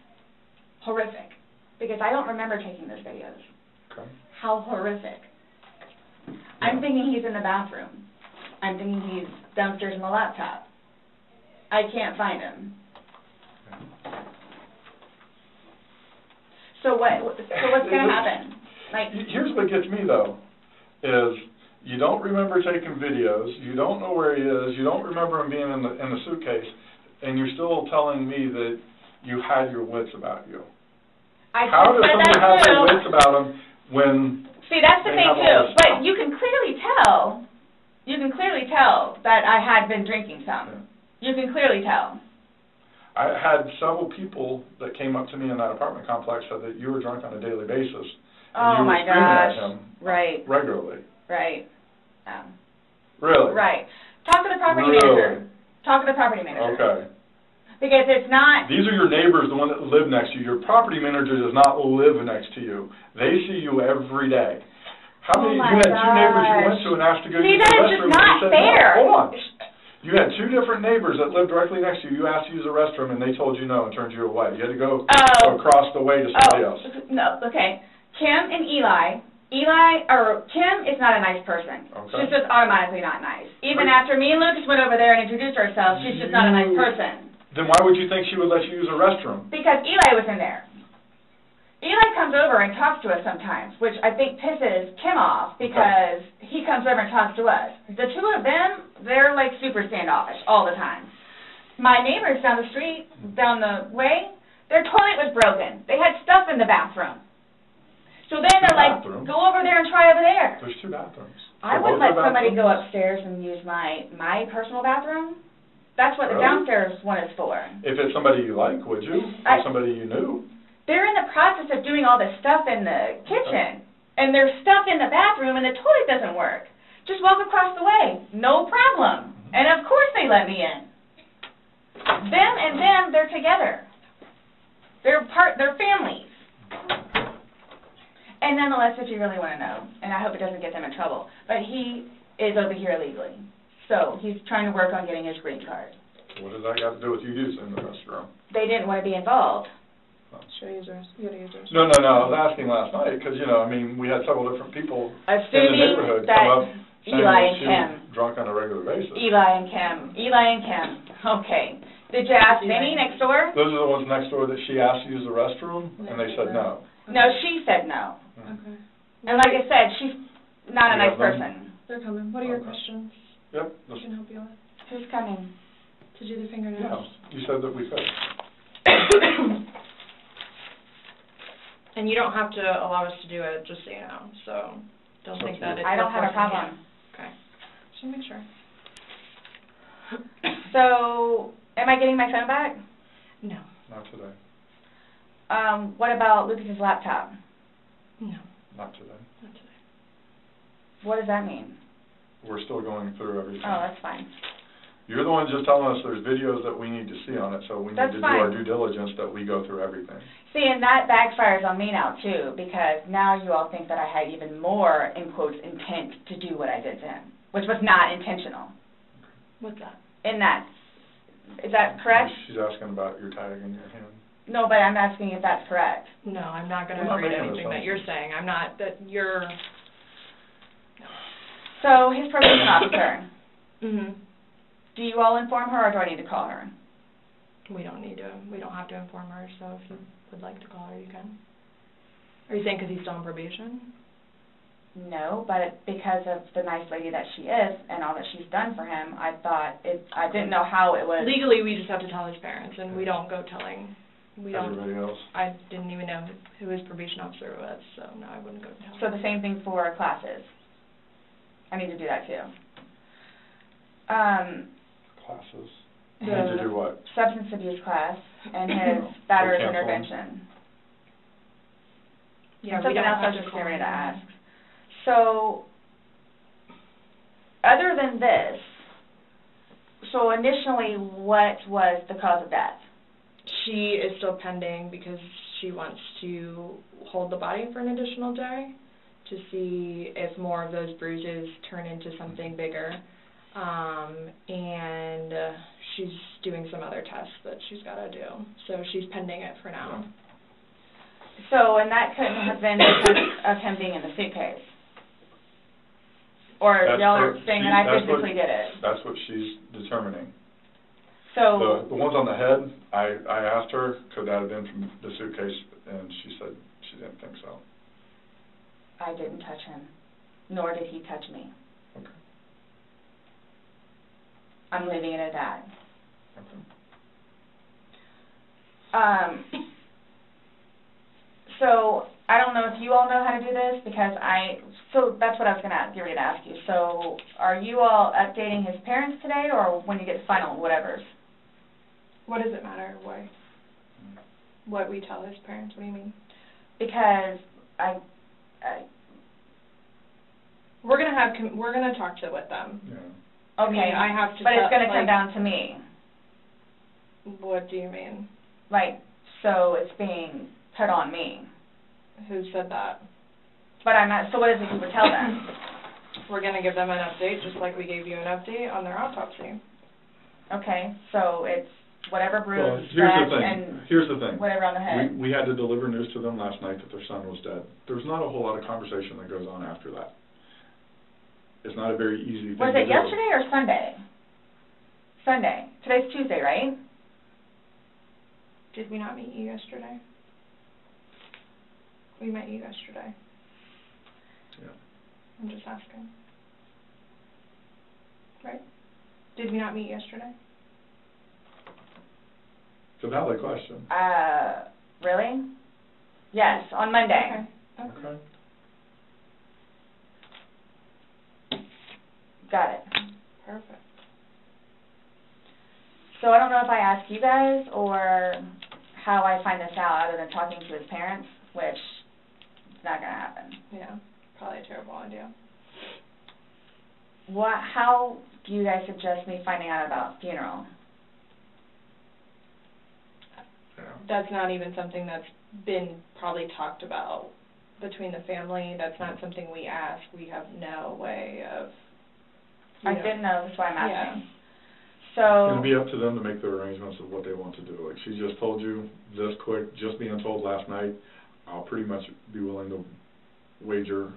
Horrific. Because I don't remember taking those videos. Okay. How horrific. I'm thinking he's in the bathroom. I'm thinking he's downstairs in the laptop. I can't find him. So what's going to happen? Like, here's what gets me though, is you don't remember taking videos, you don't know where he is, you don't remember him being in the suitcase, and you're still telling me that you had your wits about you. How does somebody have their wits about them when? See, that's the thing too. But you can clearly tell. You can clearly tell that I had been drinking some. You can clearly tell. I had several people that came up to me in that apartment complex said that you were drunk on a daily basis. And you were screaming at him regularly. Right. Really? Right. Talk to the property manager. Talk to the property manager. Okay. Because it's not... These are your neighbors, the one that live next to you. Your property manager does not live next to you. They see you every day. How many? You had two neighbors you went to and asked to go use the restroom. See, that is just not fair. No, hold on. You had two different neighbors that lived directly next to you. You asked to use the restroom, and they told you no and turned you away. You had to go across the way to somebody else. No, okay. Kim and Kim is not a nice person. Okay. She's just automatically not nice. Even after me and Lucas went over there and introduced ourselves, she's just not a nice person. Then why would you think she would let you use a restroom? Because Eli was in there. Eli comes over and talks to us sometimes, which I think pisses Kim off because he comes over and talks to us. The two of them, they're like super standoffish all the time. My neighbors down the street, down the way, their toilet was broken. They had stuff in the bathroom. So then they're like, go over there and try over there. There's two bathrooms. I wouldn't let somebody go upstairs and use my personal bathroom. That's what the downstairs one is for. If it's somebody you like, would you? Or somebody you knew? They're in the process of doing all this stuff in the kitchen. And there's stuff in the bathroom and the toilet doesn't work. Just walk across the way. No problem. And of course they let me in. Them and them, they're together. They're families. And nonetheless, if you really want to know, and I hope it doesn't get them in trouble, but he is over here illegally. So he's trying to work on getting his green card. What does that got to do with you using the restroom? They didn't want to be involved. Should I use yours? You gotta use yours. No. I was asking last night because, we had several different people in the neighborhood come up saying Eli that and she Kim. was drunk on a regular basis. Eli and Kim. Okay. Did you ask Vinny next door? Those are the ones next door that she asked to use the restroom, and they said no. No, she said no. Okay. And like I said, she's not a nice person. They're coming. What are your questions? Yep. I can help you with. Who's coming? To do the fingernails. Yeah, you said that we could. And you don't have to allow us to do it, just so you know. So don't think that it's... I don't have a problem. Okay. Just want to make sure. So, am I getting my phone back? No. Not today. What about Lucas's laptop? No, Not today. not today. What does that mean? We're still going through everything. Oh, that's fine. You're the one just telling us there's videos that we need to see on it, so we need That's to do fine. our due diligence that we go through everything. See, and that backfires on me now, too, because now you all think that I had even more, in quotes, intent to do what I did to him, which was not intentional. What's that? In that, is that correct? She's asking about your tag in your hand. No, but I'm asking if that's correct. No, I'm not going to We're not agree to making anything that you're saying. I'm not, that you're... So, his probation officer, Mm-hmm. do you all inform her, or do I need to call her? We don't have to inform her, so if you would like to call her, you can. Are you saying because he's still on probation? No, but because of the nice lady that she is and all that she's done for him, I didn't know how it was. Legally, we just have to tell his parents, and we don't go telling. Everybody else? I didn't even know who his probation officer was, so no, I wouldn't go tell. So the same thing for classes. I need to do that too. Classes? You need to do what? Substance abuse class and his batterer's cancel him. intervention. Yeah, And we something don't else I have was to just call getting ready to him. ask. So, other than this, so initially, what was the cause of death? She is still pending because she wants to hold the body for an additional day to see if more of those bruises turn into something bigger. And she's doing some other tests that she's got to do. So she's pending it for now. So, and that couldn't have been because of him being in the suitcase? Or y'all are saying that I physically did it? That's what she's determining. So The ones on the head, I asked her, could that have been from the suitcase, and she said she didn't think so. I didn't touch him, nor did he touch me. Okay. I'm leaving it at that. Okay. So I don't know if you all know how to do this because so that's what I was going to get ready to ask you. So are you all updating his parents today or when you get final whatevers? What does it matter? Why? What we tell his parents? What do you mean? Because we're gonna talk with them. Yeah. okay, I have to. but it's going to come down to me. What do you mean? Like, so it's being put on me. Who said that? But I'm not. So what is it you would tell them? We're gonna give them an update, just like we gave you an update on their autopsy. Okay, so it's whatever bruise, Here's the thing. Whatever on the head. We had to deliver news to them last night that their son was dead. There's not a whole lot of conversation that goes on after that. It's not a very easy thing Was to it do. yesterday or Sunday? Sunday. Today's Tuesday, right? Did we not meet you yesterday? We met you yesterday. Yeah. I'm just asking. Right? Did we not meet yesterday? It's a valid question. Really? Yes, on Monday. Okay. Got it. Perfect. So I don't know if I ask you guys or how I find this out other than talking to his parents, which is not going to happen. Yeah, probably a terrible idea. How do you guys suggest me finding out about funeral? Yeah. That's not even something that's been probably talked about between the family. That's not something we ask. We have no way of... I didn't know, that's why I'm asking. Yeah. So... It'll be up to them to make the arrangements of what they want to do. Like she just told you this quick, just being told last night, I'll pretty much be willing to wager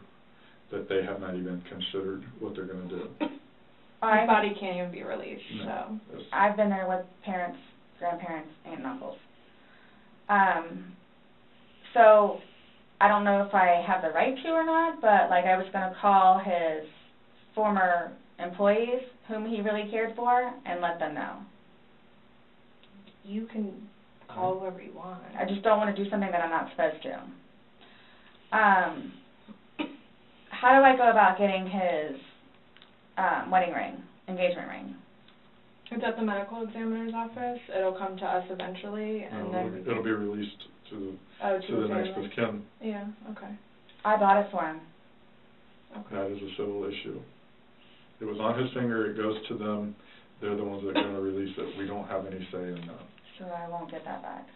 that they have not even considered what they're going to do. His body can't even be released, No. so... I've been there with parents, grandparents, and uncles. So I don't know if I have the right to or not, but like I was going to call his former employees whom he really cared for and let them know. You can call whoever you want. I just don't want to do something that I'm not supposed to. How do I go about getting his wedding ring, engagement ring? It's at the medical examiner's office. It'll come to us eventually, and then we It'll be released to Oh, to the next family. of kin. Yeah, okay. I bought it for him. Okay. That is a civil issue. It was on his finger, it goes to them, they're the ones that are going to release it. We don't have any say in that. So I won't get that back.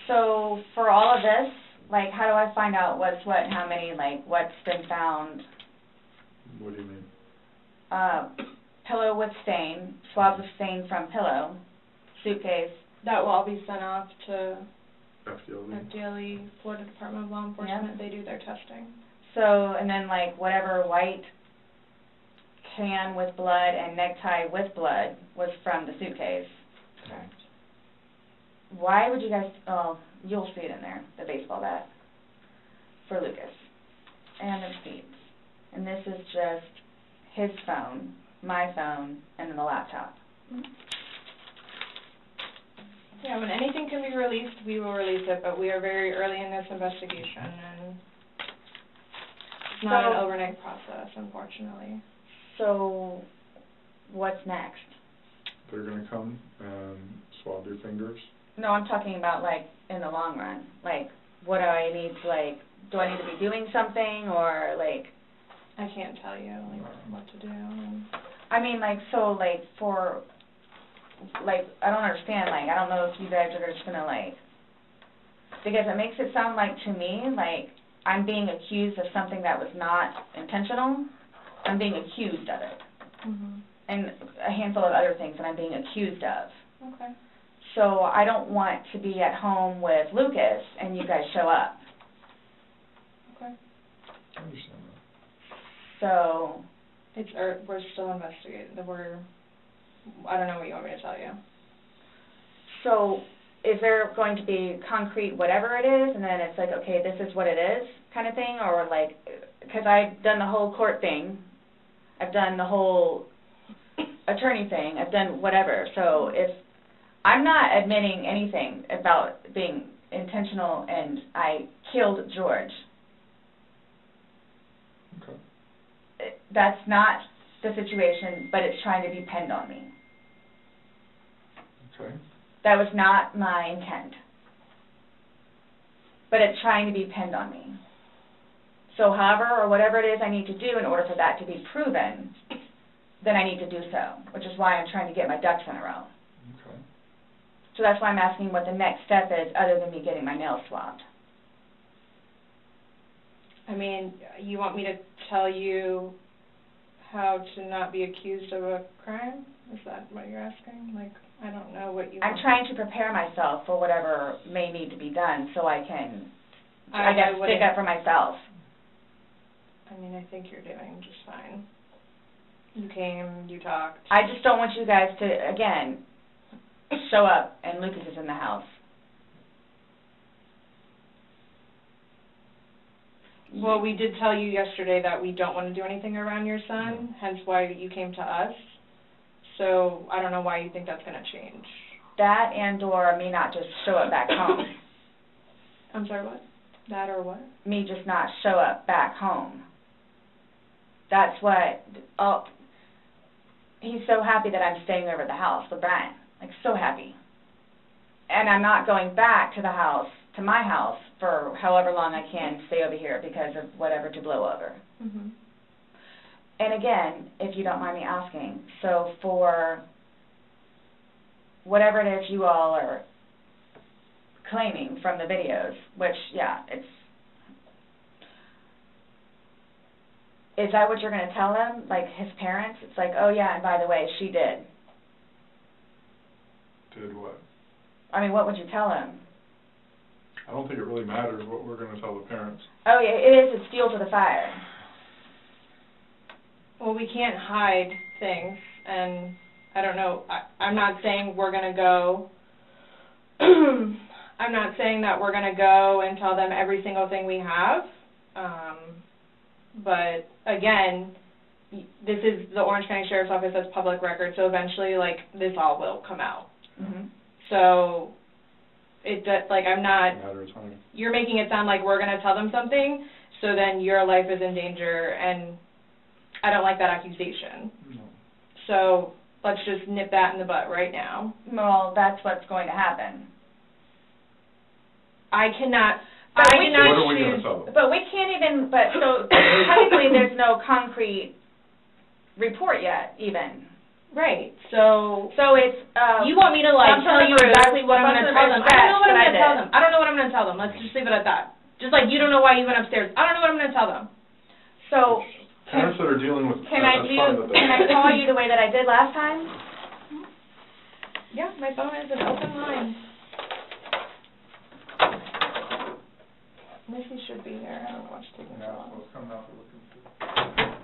So for all of this, like, how do I find out what's what and how many, like, what's been found? What do you mean? Pillow with stain, swabs of stain from pillow, suitcase. That will all be sent off to FDLE? FDLE, Florida Department of Law Enforcement. They do their testing. So, and then, like, whatever white can with blood and necktie with blood was from the suitcase. Correct. Why would you guys, oh, you'll see it in there, the baseball bat, for Lucas, and the receipts. And this is just his phone, my phone, and then the laptop. Yeah, when anything can be released, we will release it, but we are very early in this investigation, and it's not an overnight process, unfortunately. So, what's next? They're going to come and swab your fingers. No, I'm talking about, like, in the long run. Like, what do I need to, like, do I need to be doing something, or, like... I can't tell you, like, what to do. I mean, like, so, like, for, like, I don't understand, like, I don't know if you guys are just gonna, like, because it makes it sound like, to me, like, I'm being accused of something that was not intentional. I'm being accused of it. Mm-hmm. And a handful of other things that I'm being accused of. Okay. So I don't want to be at home with Lucas and you guys show up. Okay. I understand that. So... we're still investigating. I don't know what you want me to tell you. So is there going to be concrete whatever it is, and then it's like, okay, this is what it is kind of thing? Or like, because I've done the whole court thing. I've done the whole attorney thing. I've done whatever. So if I'm not admitting anything about being intentional and I killed George. Okay. That's not the situation, but it's trying to be pinned on me. Okay. That was not my intent. But it's trying to be pinned on me. So however or whatever it is I need to do in order for that to be proven, then I need to do so, which is why I'm trying to get my ducks in a row. Okay. So that's why I'm asking what the next step is other than me getting my nails swabbed. I mean, you want me to tell you how to not be accused of a crime? Is that what you're asking? Like, I don't know what you I'm want. trying to prepare myself for whatever may need to be done so I can, I guess, stick up for myself. I mean, I think you're doing just fine. You came, you talked. I just don't want you guys to, again, show up and Lucas is in the house. Well, we did tell you yesterday that we don't want to do anything around your son, hence why you came to us. So I don't know why you think that's going to change. That and or me not just show up back home. I'm sorry, what? That or what? Me just not show up back home. That's what, he's so happy that I'm staying over at the house with Brian. Like, so happy. And I'm not going back to the house, to my house, for however long I can stay over here because of whatever to blow over. Mm-hmm. And again, if you don't mind me asking, so for whatever it is you all are claiming from the videos, which, yeah, is that what you're going to tell them, like his parents? It's like, oh yeah, and by the way, she did. Did what? I mean, what would you tell them? I don't think it really matters what we're going to tell the parents. Oh yeah, it is. It's fuel to the fire. Well, we can't hide things, and I don't know. I'm not saying we're going to go. I'm not saying that we're going to go and tell them every single thing we have. But again, this is the Orange County Sheriff's Office, that's public record, so eventually, like, this all will come out. Mm-hmm. So, I'm not, Matter of time. you're making it sound like we're going to tell them something, so then your life is in danger, and I don't like that accusation. No. So, let's just nip that in the butt right now. Well, that's what's going to happen. I cannot But What are we going to tell them? But we can't even, so technically there's no concrete report yet, even. Right. So it's, you want me to tell you exactly what I'm going to tell them. I don't know what I'm going to tell them. I don't know what I'm going to tell them. Let's just leave it at that. Just like you don't know why you went upstairs. I don't know what I'm going to tell them. So Parents that are dealing with can I call you the way that I did last time? Yeah, my phone is an open line. Missy should be here. I don't know what's taking so long. What's coming out looking through.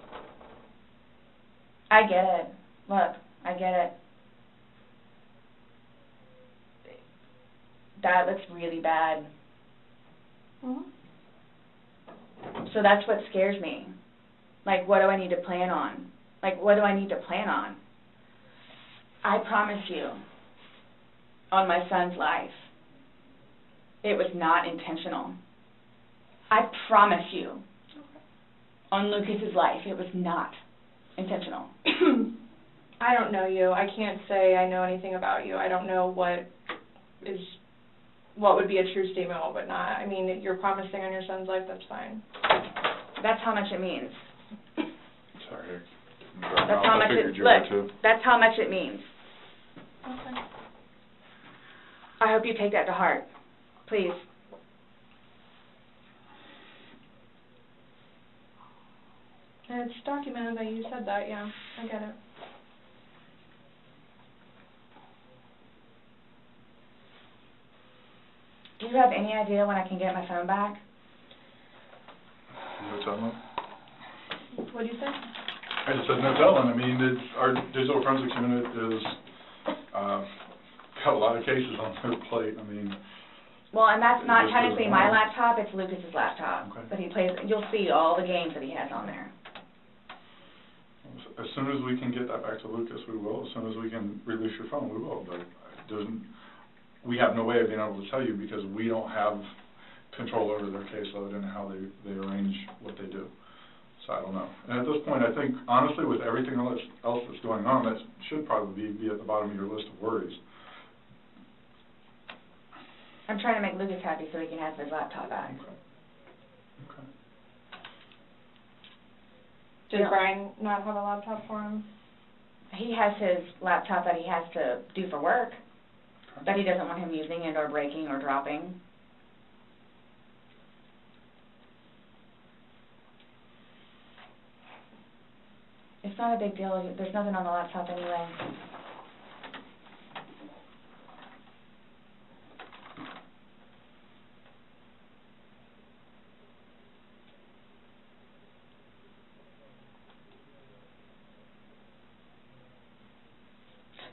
I get it. Look, I get it. That looks really bad. Mm-hmm. So that's what scares me. Like, what do I need to plan on? Like, what do I need to plan on? I promise you, on my son's life, it was not intentional. I promise you, on Lucas's life, it was not intentional. I don't know you. I can't say I know anything about you. I don't know what would be a true statement, what would not. I mean, you're promising on your son's life, that's fine. That's how much it means. Sorry. That's how much it, look, that's how much it means. Okay. I hope you take that to heart. Please. And it's documented that you said that, yeah. I get it. Do you have any idea when I can get my phone back? No telling. What do you say? I just said no telling. I mean, our digital forensics unit is got a lot of cases on their plate. I mean. Well, and that's not technically my laptop, it's Lucas's laptop. Okay. But he plays, you'll see all the games that he has on there. As soon as we can get that back to Lucas, we will. As soon as we can release your phone, we will. But we have no way of being able to tell you because we don't have control over their caseload and how they arrange what they do. So I don't know. And at this point, I think, honestly, with everything else that's going on, that should probably be at the bottom of your list of worries. I'm trying to make Lucas happy so he can have his laptop back. Okay. Does Brian not have a laptop for him? He has his laptop that he has to do for work, that he doesn't want him using it or breaking or dropping. It's not a big deal. There's nothing on the laptop anyway.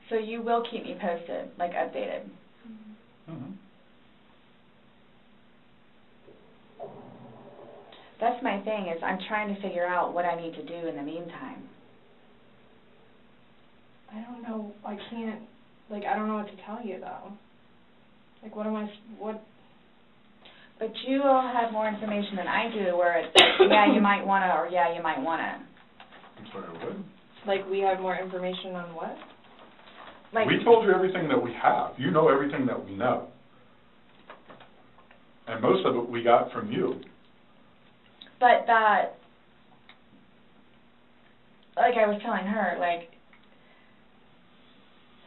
So you will keep me posted, like updated. Mm-hmm. That's my thing, is I'm trying to figure out what I need to do in the meantime. I don't know. I can't, I don't know what to tell you, though. What? But you all have more information than I do, where it's, yeah, you might want to, or yeah, you might want to. I'm sorry, what? We have more information on what? We told you everything that we have. You know everything that we know. And most of it we got from you. But that, like I was telling her,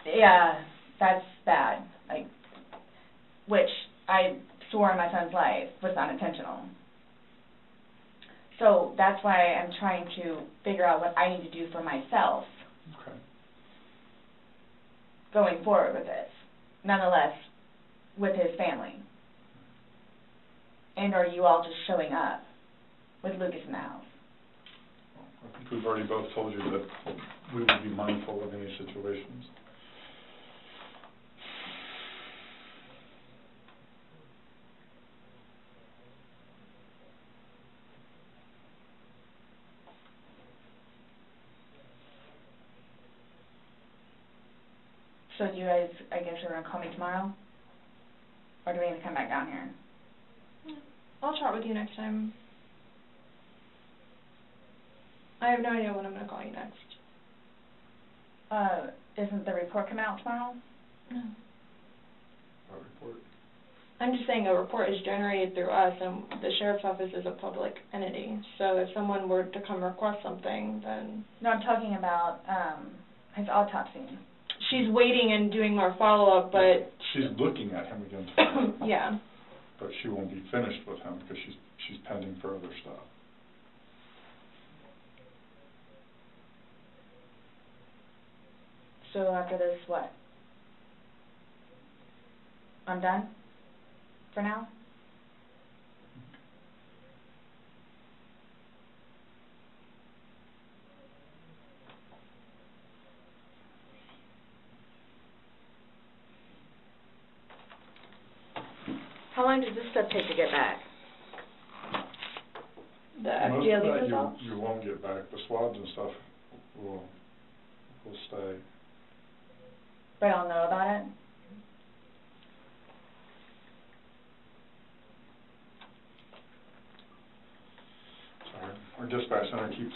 yeah, that's bad. Which I swore in my son's life was unintentional. So that's why I'm trying to figure out what I need to do for myself. Okay. Going forward with this, nonetheless, with his family. And are you all just showing up with Lucas in the house? I think we've already both told you that we would be mindful of any situations. So you guys, I guess you're going to call me tomorrow? Or do we need to come back down here? I'll chat with you next time. I have no idea when I'm going to call you next. Isn't the report come out tomorrow? No. What report? I'm just saying a report is generated through us, and the sheriff's office is a public entity. So if someone were to come request something, then... No, I'm talking about his autopsy. She's waiting and doing our follow-up, but... She's looking at him again tomorrow. Yeah. But she won't be finished with him because she's pending further stuff. So after this, what? I'm done? For now? How long does this stuff take to get back? The Most FGLE of that results? you won't get back. The swabs and stuff will stay. But I'll know about it? Sorry. Our dispatch center keeps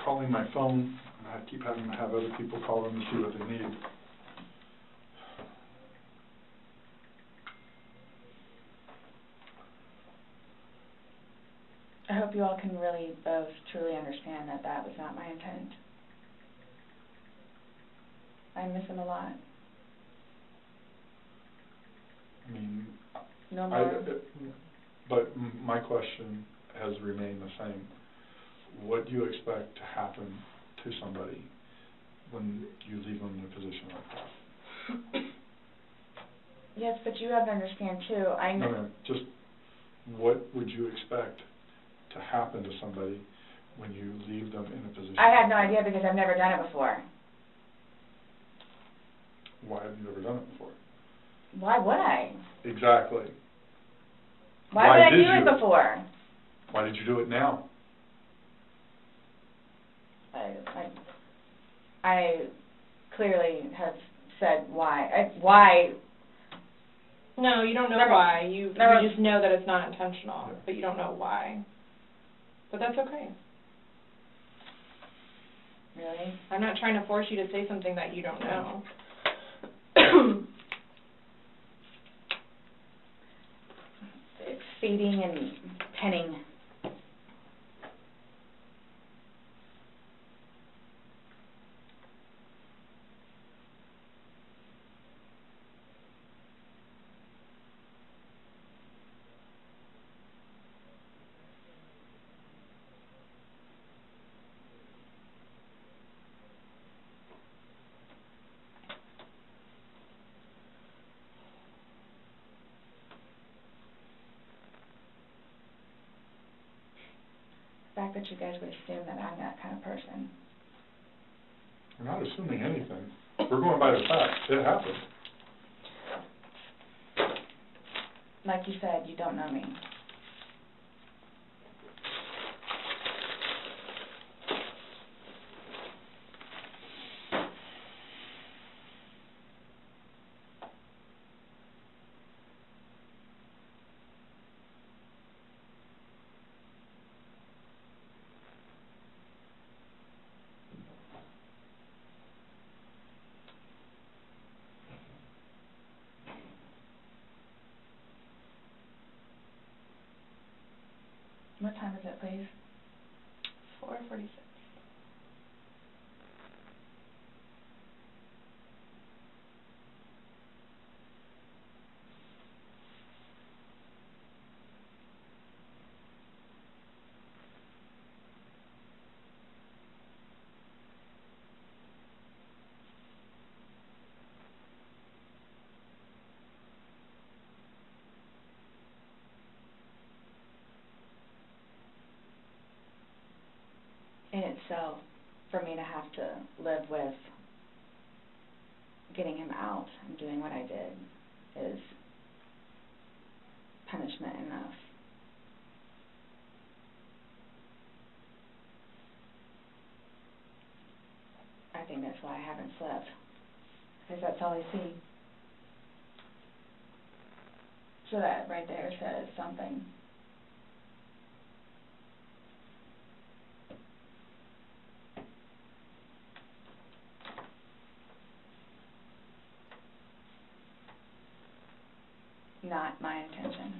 calling my phone, and I keep having to have other people call them to see what they need. I hope you all can really both truly understand that that was not my intent. I miss him a lot. I mean, No more. but my question has remained the same. What do you expect to happen to somebody when you leave them in a position like that? Yes, but you have to understand too. I know. No, just what would you expect to happen to somebody when you leave them in a position? I had no idea because I've never done it before. Why have you never done it before? Why would I? Exactly. Why would I do it before? Why did you do it now? I clearly have said why. Why? No, you don't know Never. why. You Never. just know that it's not intentional, Yeah. but you don't know why. But that's okay. Really? I'm not trying to force you to say something that you don't know. It's feeding and penning. The fact that you guys would assume that I'm that kind of person. We're not assuming anything. We're going by the facts. It happened. Like you said, you don't know me. What time is it, please? 4:46. In itself, for me to have to live with getting him out and doing what I did is punishment enough. I think that's why I haven't slept, because that's all I see. So that right there says something. not my intention.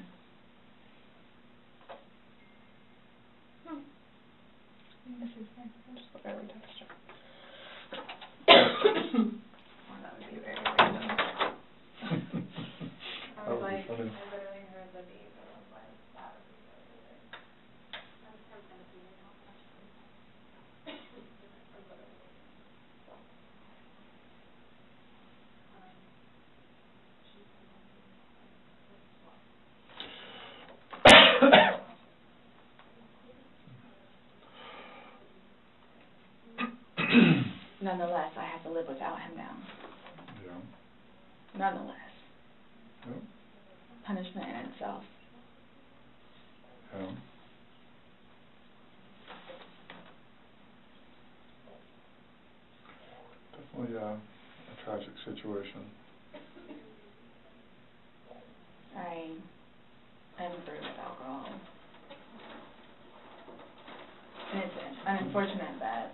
This is fine. I'll just barely touched her. Well, that would be very random. That would be funny. I literally heard the beep and I was like, that would be really weird. Nonetheless, I have to live without him now. Yeah. Nonetheless. Yeah. Punishment in itself. Yeah. Definitely a tragic situation. I am through with alcohol. And it's unfortunate that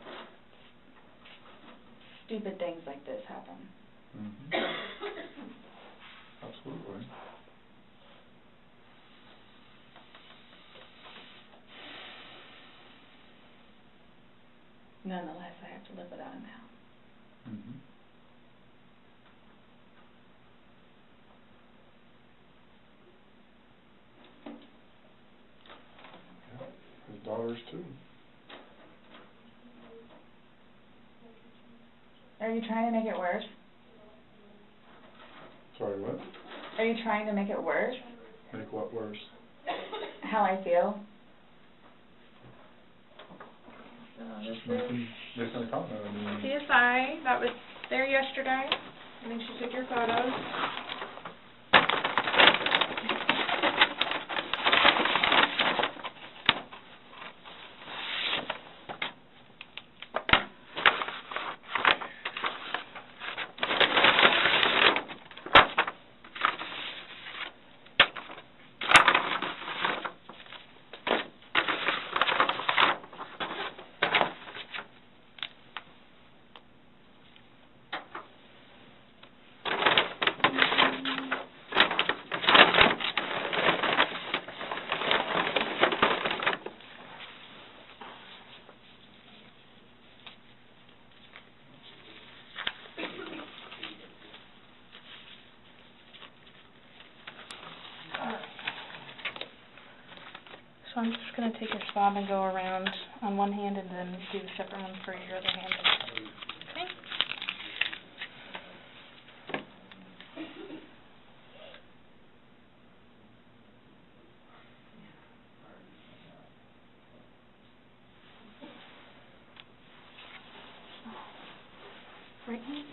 stupid things like this happen. Mm-hmm. Absolutely. Nonetheless, I have to live without him now. Mm-hmm. Yeah. His daughters too. Are you trying to make it worse? Sorry, what? Are you trying to make it worse? Make what worse? How I feel? So this Just is making a comment. I mean, CSI that was there yesterday. I think she took your photos. So I'm just going to take your swab and go around on one hand and then do the separate one for your other hand. Okay? Right hand.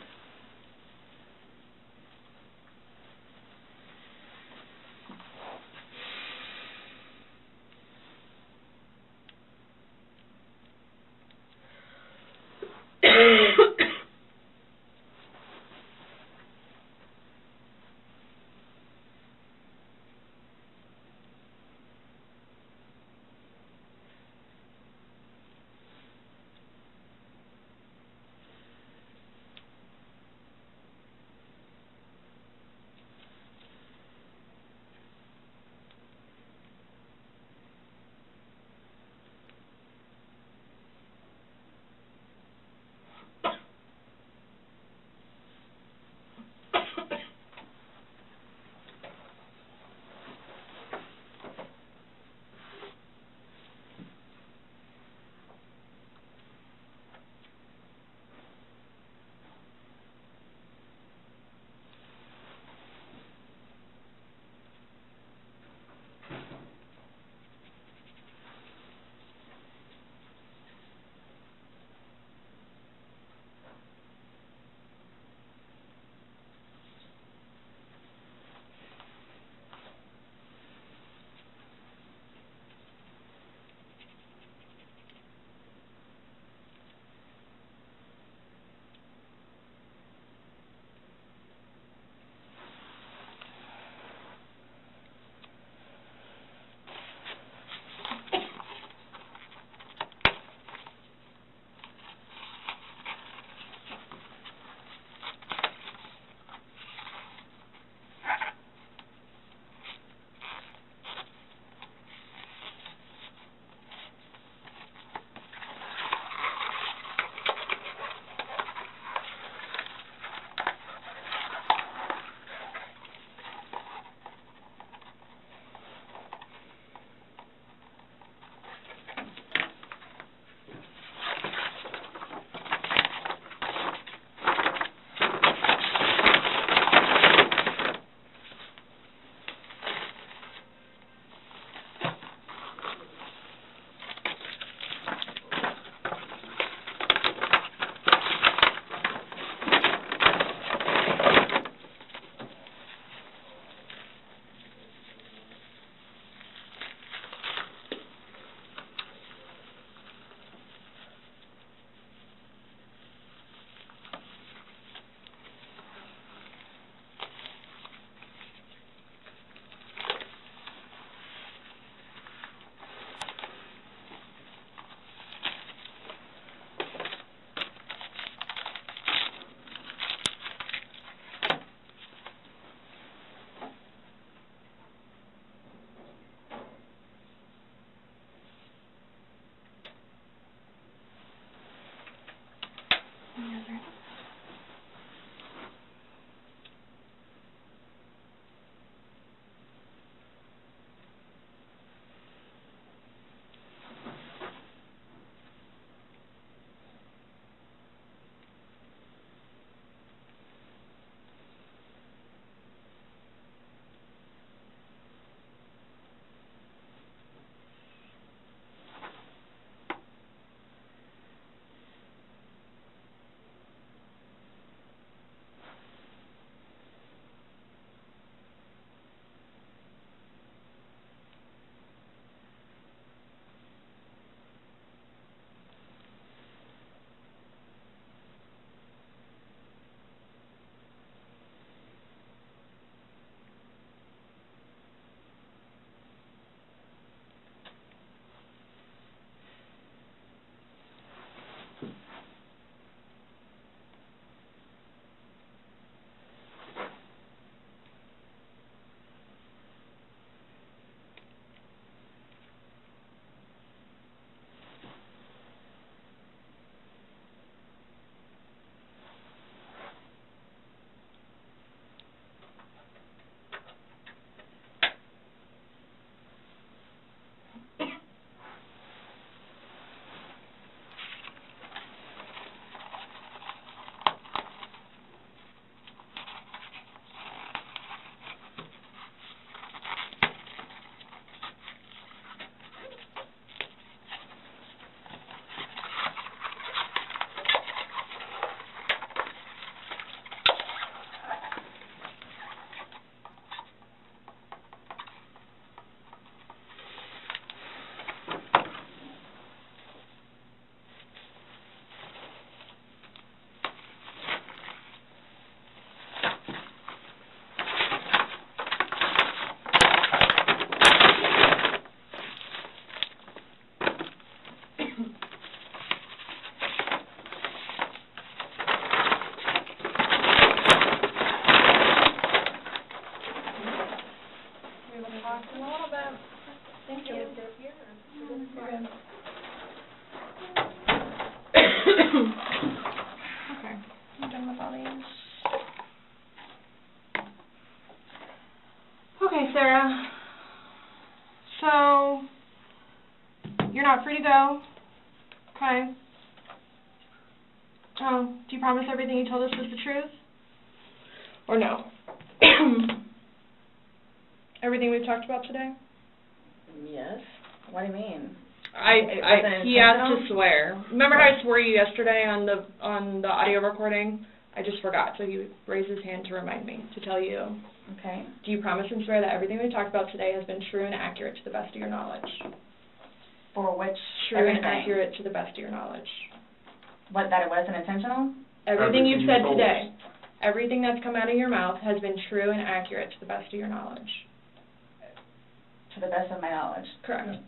Thank you. Okay, I'm done with all these. Okay, Sarah. So, you're not free to go. Okay. Oh, do you promise everything you told us was the truth? Or no? Everything we've talked about today? Yes. What do you mean? He asked to swear. Remember how I swore you yesterday on the audio recording? I just forgot, so he raised his hand to remind me, to tell you. Okay. Do you promise and swear that everything we talked about today has been true and accurate to the best of your knowledge? For which True everything? and accurate to the best of your knowledge. What, that it wasn't intentional? Everything you've you said told today, us. everything that's come out of your mouth has been true and accurate to the best of your knowledge. To the best of my knowledge. Correct.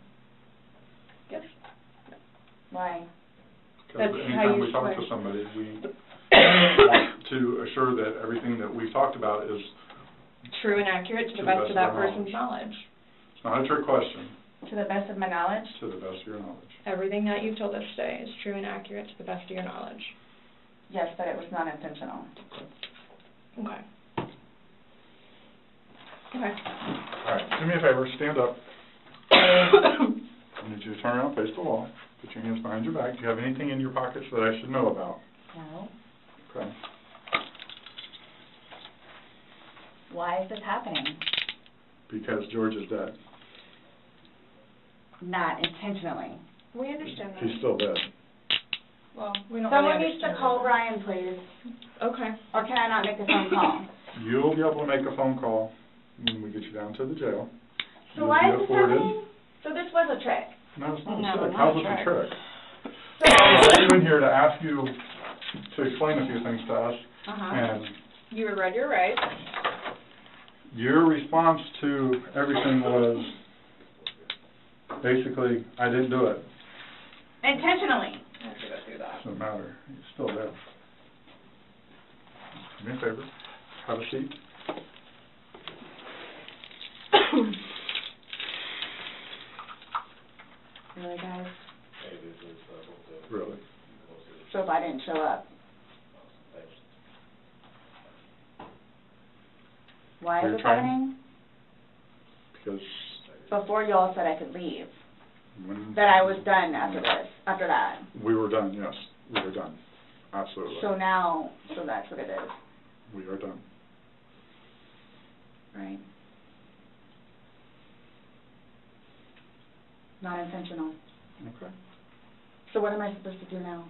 Yes. Why? Because That's how anytime you we talk swear. to somebody, we want to assure that everything that we've talked about is True and accurate to the best of that person's knowledge. It's not a trick question. To the best of my knowledge? To the best of your knowledge. Everything that you've told us today is true and accurate to the best of your knowledge. Yes, but it was not intentional. Okay. Okay. All right, do me a favor, stand up. I need you to turn around, face the wall, put your hands behind your back. Do you have anything in your pockets that I should know about? No. Okay. Why is this happening? Because George is dead. Not intentionally. We understand that. He's still dead. Well, we don't Someone really needs to understand call that. Brian, please. Okay. Or can I not make a phone call? You'll be able to make a phone call when we get you down to the jail. So You'll why be is this afforded- happening? So this was a trick. No, it's not No, a trick. not How's a it a trick. trick? I brought you in here to ask you to explain a few things to us, and You were read your rights. your response to everything was basically, I didn't do it. Intentionally. I have to go through that. Doesn't matter. He's still dead. Do me a favor. Have a seat. Really, guys? Really. So if I didn't show up. Why You're is this trying- happening? Because Before you all said I could leave. when That I was done after this, after that. we were done, yes. We were done. Absolutely. So now, so that's what it is, We are done. right? Not intentional. Okay. So what am I supposed to do now?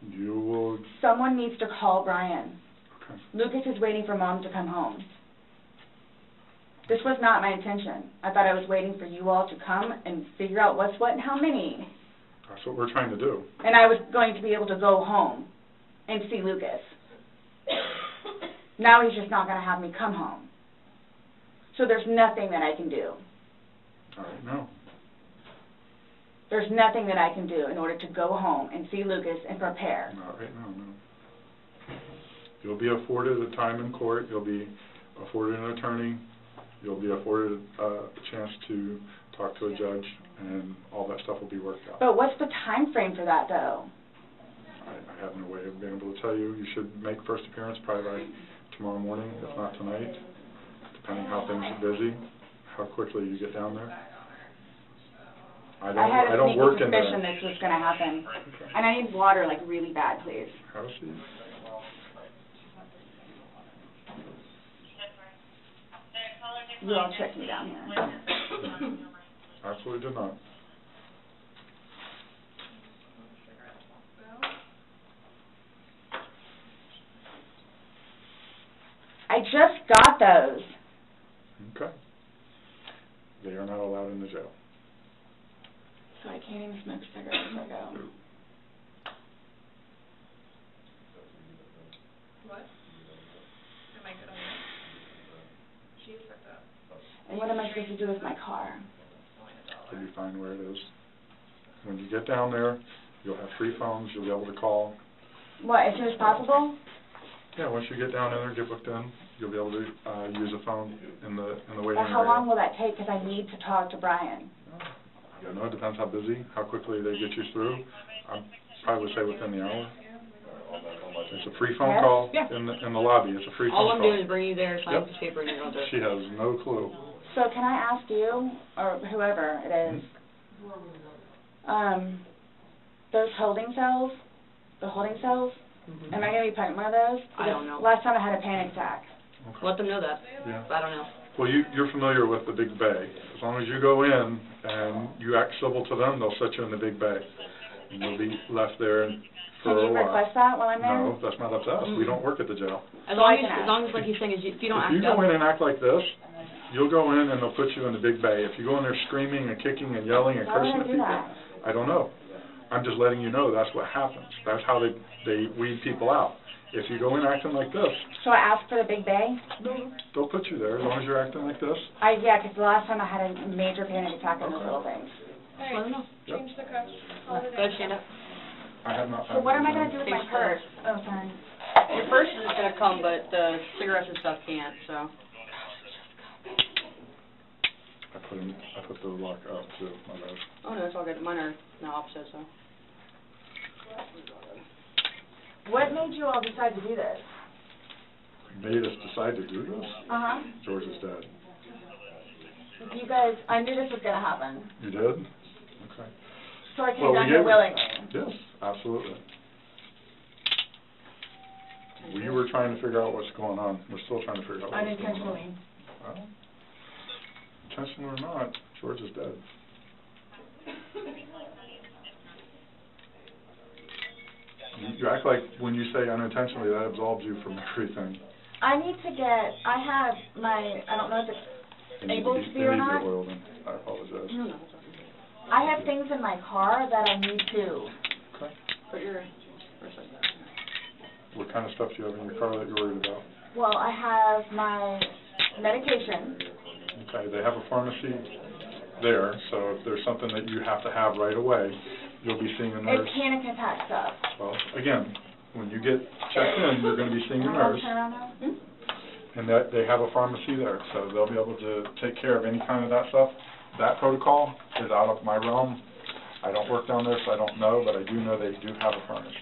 You will, Someone needs to call Brian. okay. Lucas is waiting for Mom to come home. This was not my intention. I thought I was waiting for you all to come and figure out what's what and how many. That's what we're trying to do. And I was going to be able to go home and see Lucas. Now he's just not going to have me come home. So there's nothing that I can do. All right, no. There's nothing that I can do in order to go home and see Lucas and prepare. Not right now, no. You'll be afforded a time in court. You'll be afforded an attorney. You'll be afforded a chance to talk to a judge, and all that stuff will be worked out. But what's the time frame for that, though? I have no way of being able to tell you. You should make first appearance probably by tomorrow morning, if not tonight, depending how things are busy, how quickly you get down there. I had a don't work sneaky in there. suspicion this was going to happen. Okay. And I need water, like, really bad, please. Have a seat. You all tricked me down here. Absolutely did not. I just got those. Okay. They are not allowed in the jail. So I can't even smoke cigarettes if I go. What? Am I good on that? She is fucked up. And what am I supposed to do with my car? You'll be fine where it is. When you get down there, you'll have free phones. You'll be able to call. What, as soon as possible? Yeah, once you get down in there, get booked in, you'll be able to use a phone in the waiting But area. how long will that take? Because I need to talk to Brian. I don't know, it depends how busy, how quickly they get you through. I probably would say within the hour. It's a free phone Yes? call Yeah. in the lobby. It's a free phone All call. I'm doing is bringing you there, sign Yep. this paper, and you're going to. She has no clue. So can I ask you, or whoever it is, those holding cells, the holding cells, Mm-hmm. am I going to be put in one of those? I don't know. Last time I had a panic attack. Okay. Let them know that. Yeah. I don't know. Well, you're familiar with the big bay. As long as you go in and you act civil to them, they'll set you in the big bay. And you'll be left there for Can a you while. request that while I'm there? No, that's not up to us. We don't work at the jail. As So I long can as, ask. like he's saying, is if you don't If you act up. go in and act like this, you'll go in and they'll put you in the big bay. If you go in there screaming and kicking and yelling and Why would cursing I at do people, that? I don't know. I'm just letting you know that's what happens. That's how they weed people out. If you go in acting like this, So I asked for the big bay? they'll put you there as long as you're acting like this. Yeah, because the last time I had a major panic attack on those little things. Hey, Let them know. change the cuffs. Hold it Go ahead, in. stand up. I have not. So what am I going to do with my Thanks, purse? Oh, sorry. Your purse is going to come, but the cigarettes and stuff can't, so. I put the lock up too. My bad. Oh, no, it's all good. Mine are the opposite, so. What made you all decide to do this? Made us decide to do this. Uh-huh. George is dead. You guys, I knew this was going to happen. You did? Okay. So I Well, came down we here gave- willingly. Yes, absolutely. We were trying to figure out what's going on. We're still trying to figure out what's going on. Unintentionally. Well, intentional or not, George is dead. You act like when you say unintentionally, that absolves you from everything. I need to get, I have my, I don't know if it's They need able to be or they need not. to be oiled, and I apologize. No, no. I have things in my car that I need to. Okay. Put your purse like that. What kind of stuff do you have in your car that you're worried about? Well, I have my medication. Okay, they have a pharmacy there, so if there's something that you have to have right away, you'll be seeing a nurse. It's panic attack stuff. Well, again, when you get checked in, you're going to be seeing a I'll nurse, turn around now. and that they have a pharmacy there, so they'll be able to take care of any kind of that stuff. That protocol is out of my realm. I don't work down there, so I don't know, but I do know they do have a pharmacy,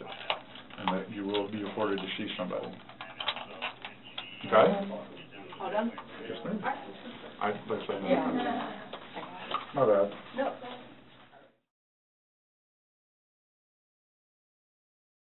and that you will be afforded to see somebody. Okay? All done? Yes, ma'am. I said no. Yeah. My bad. No.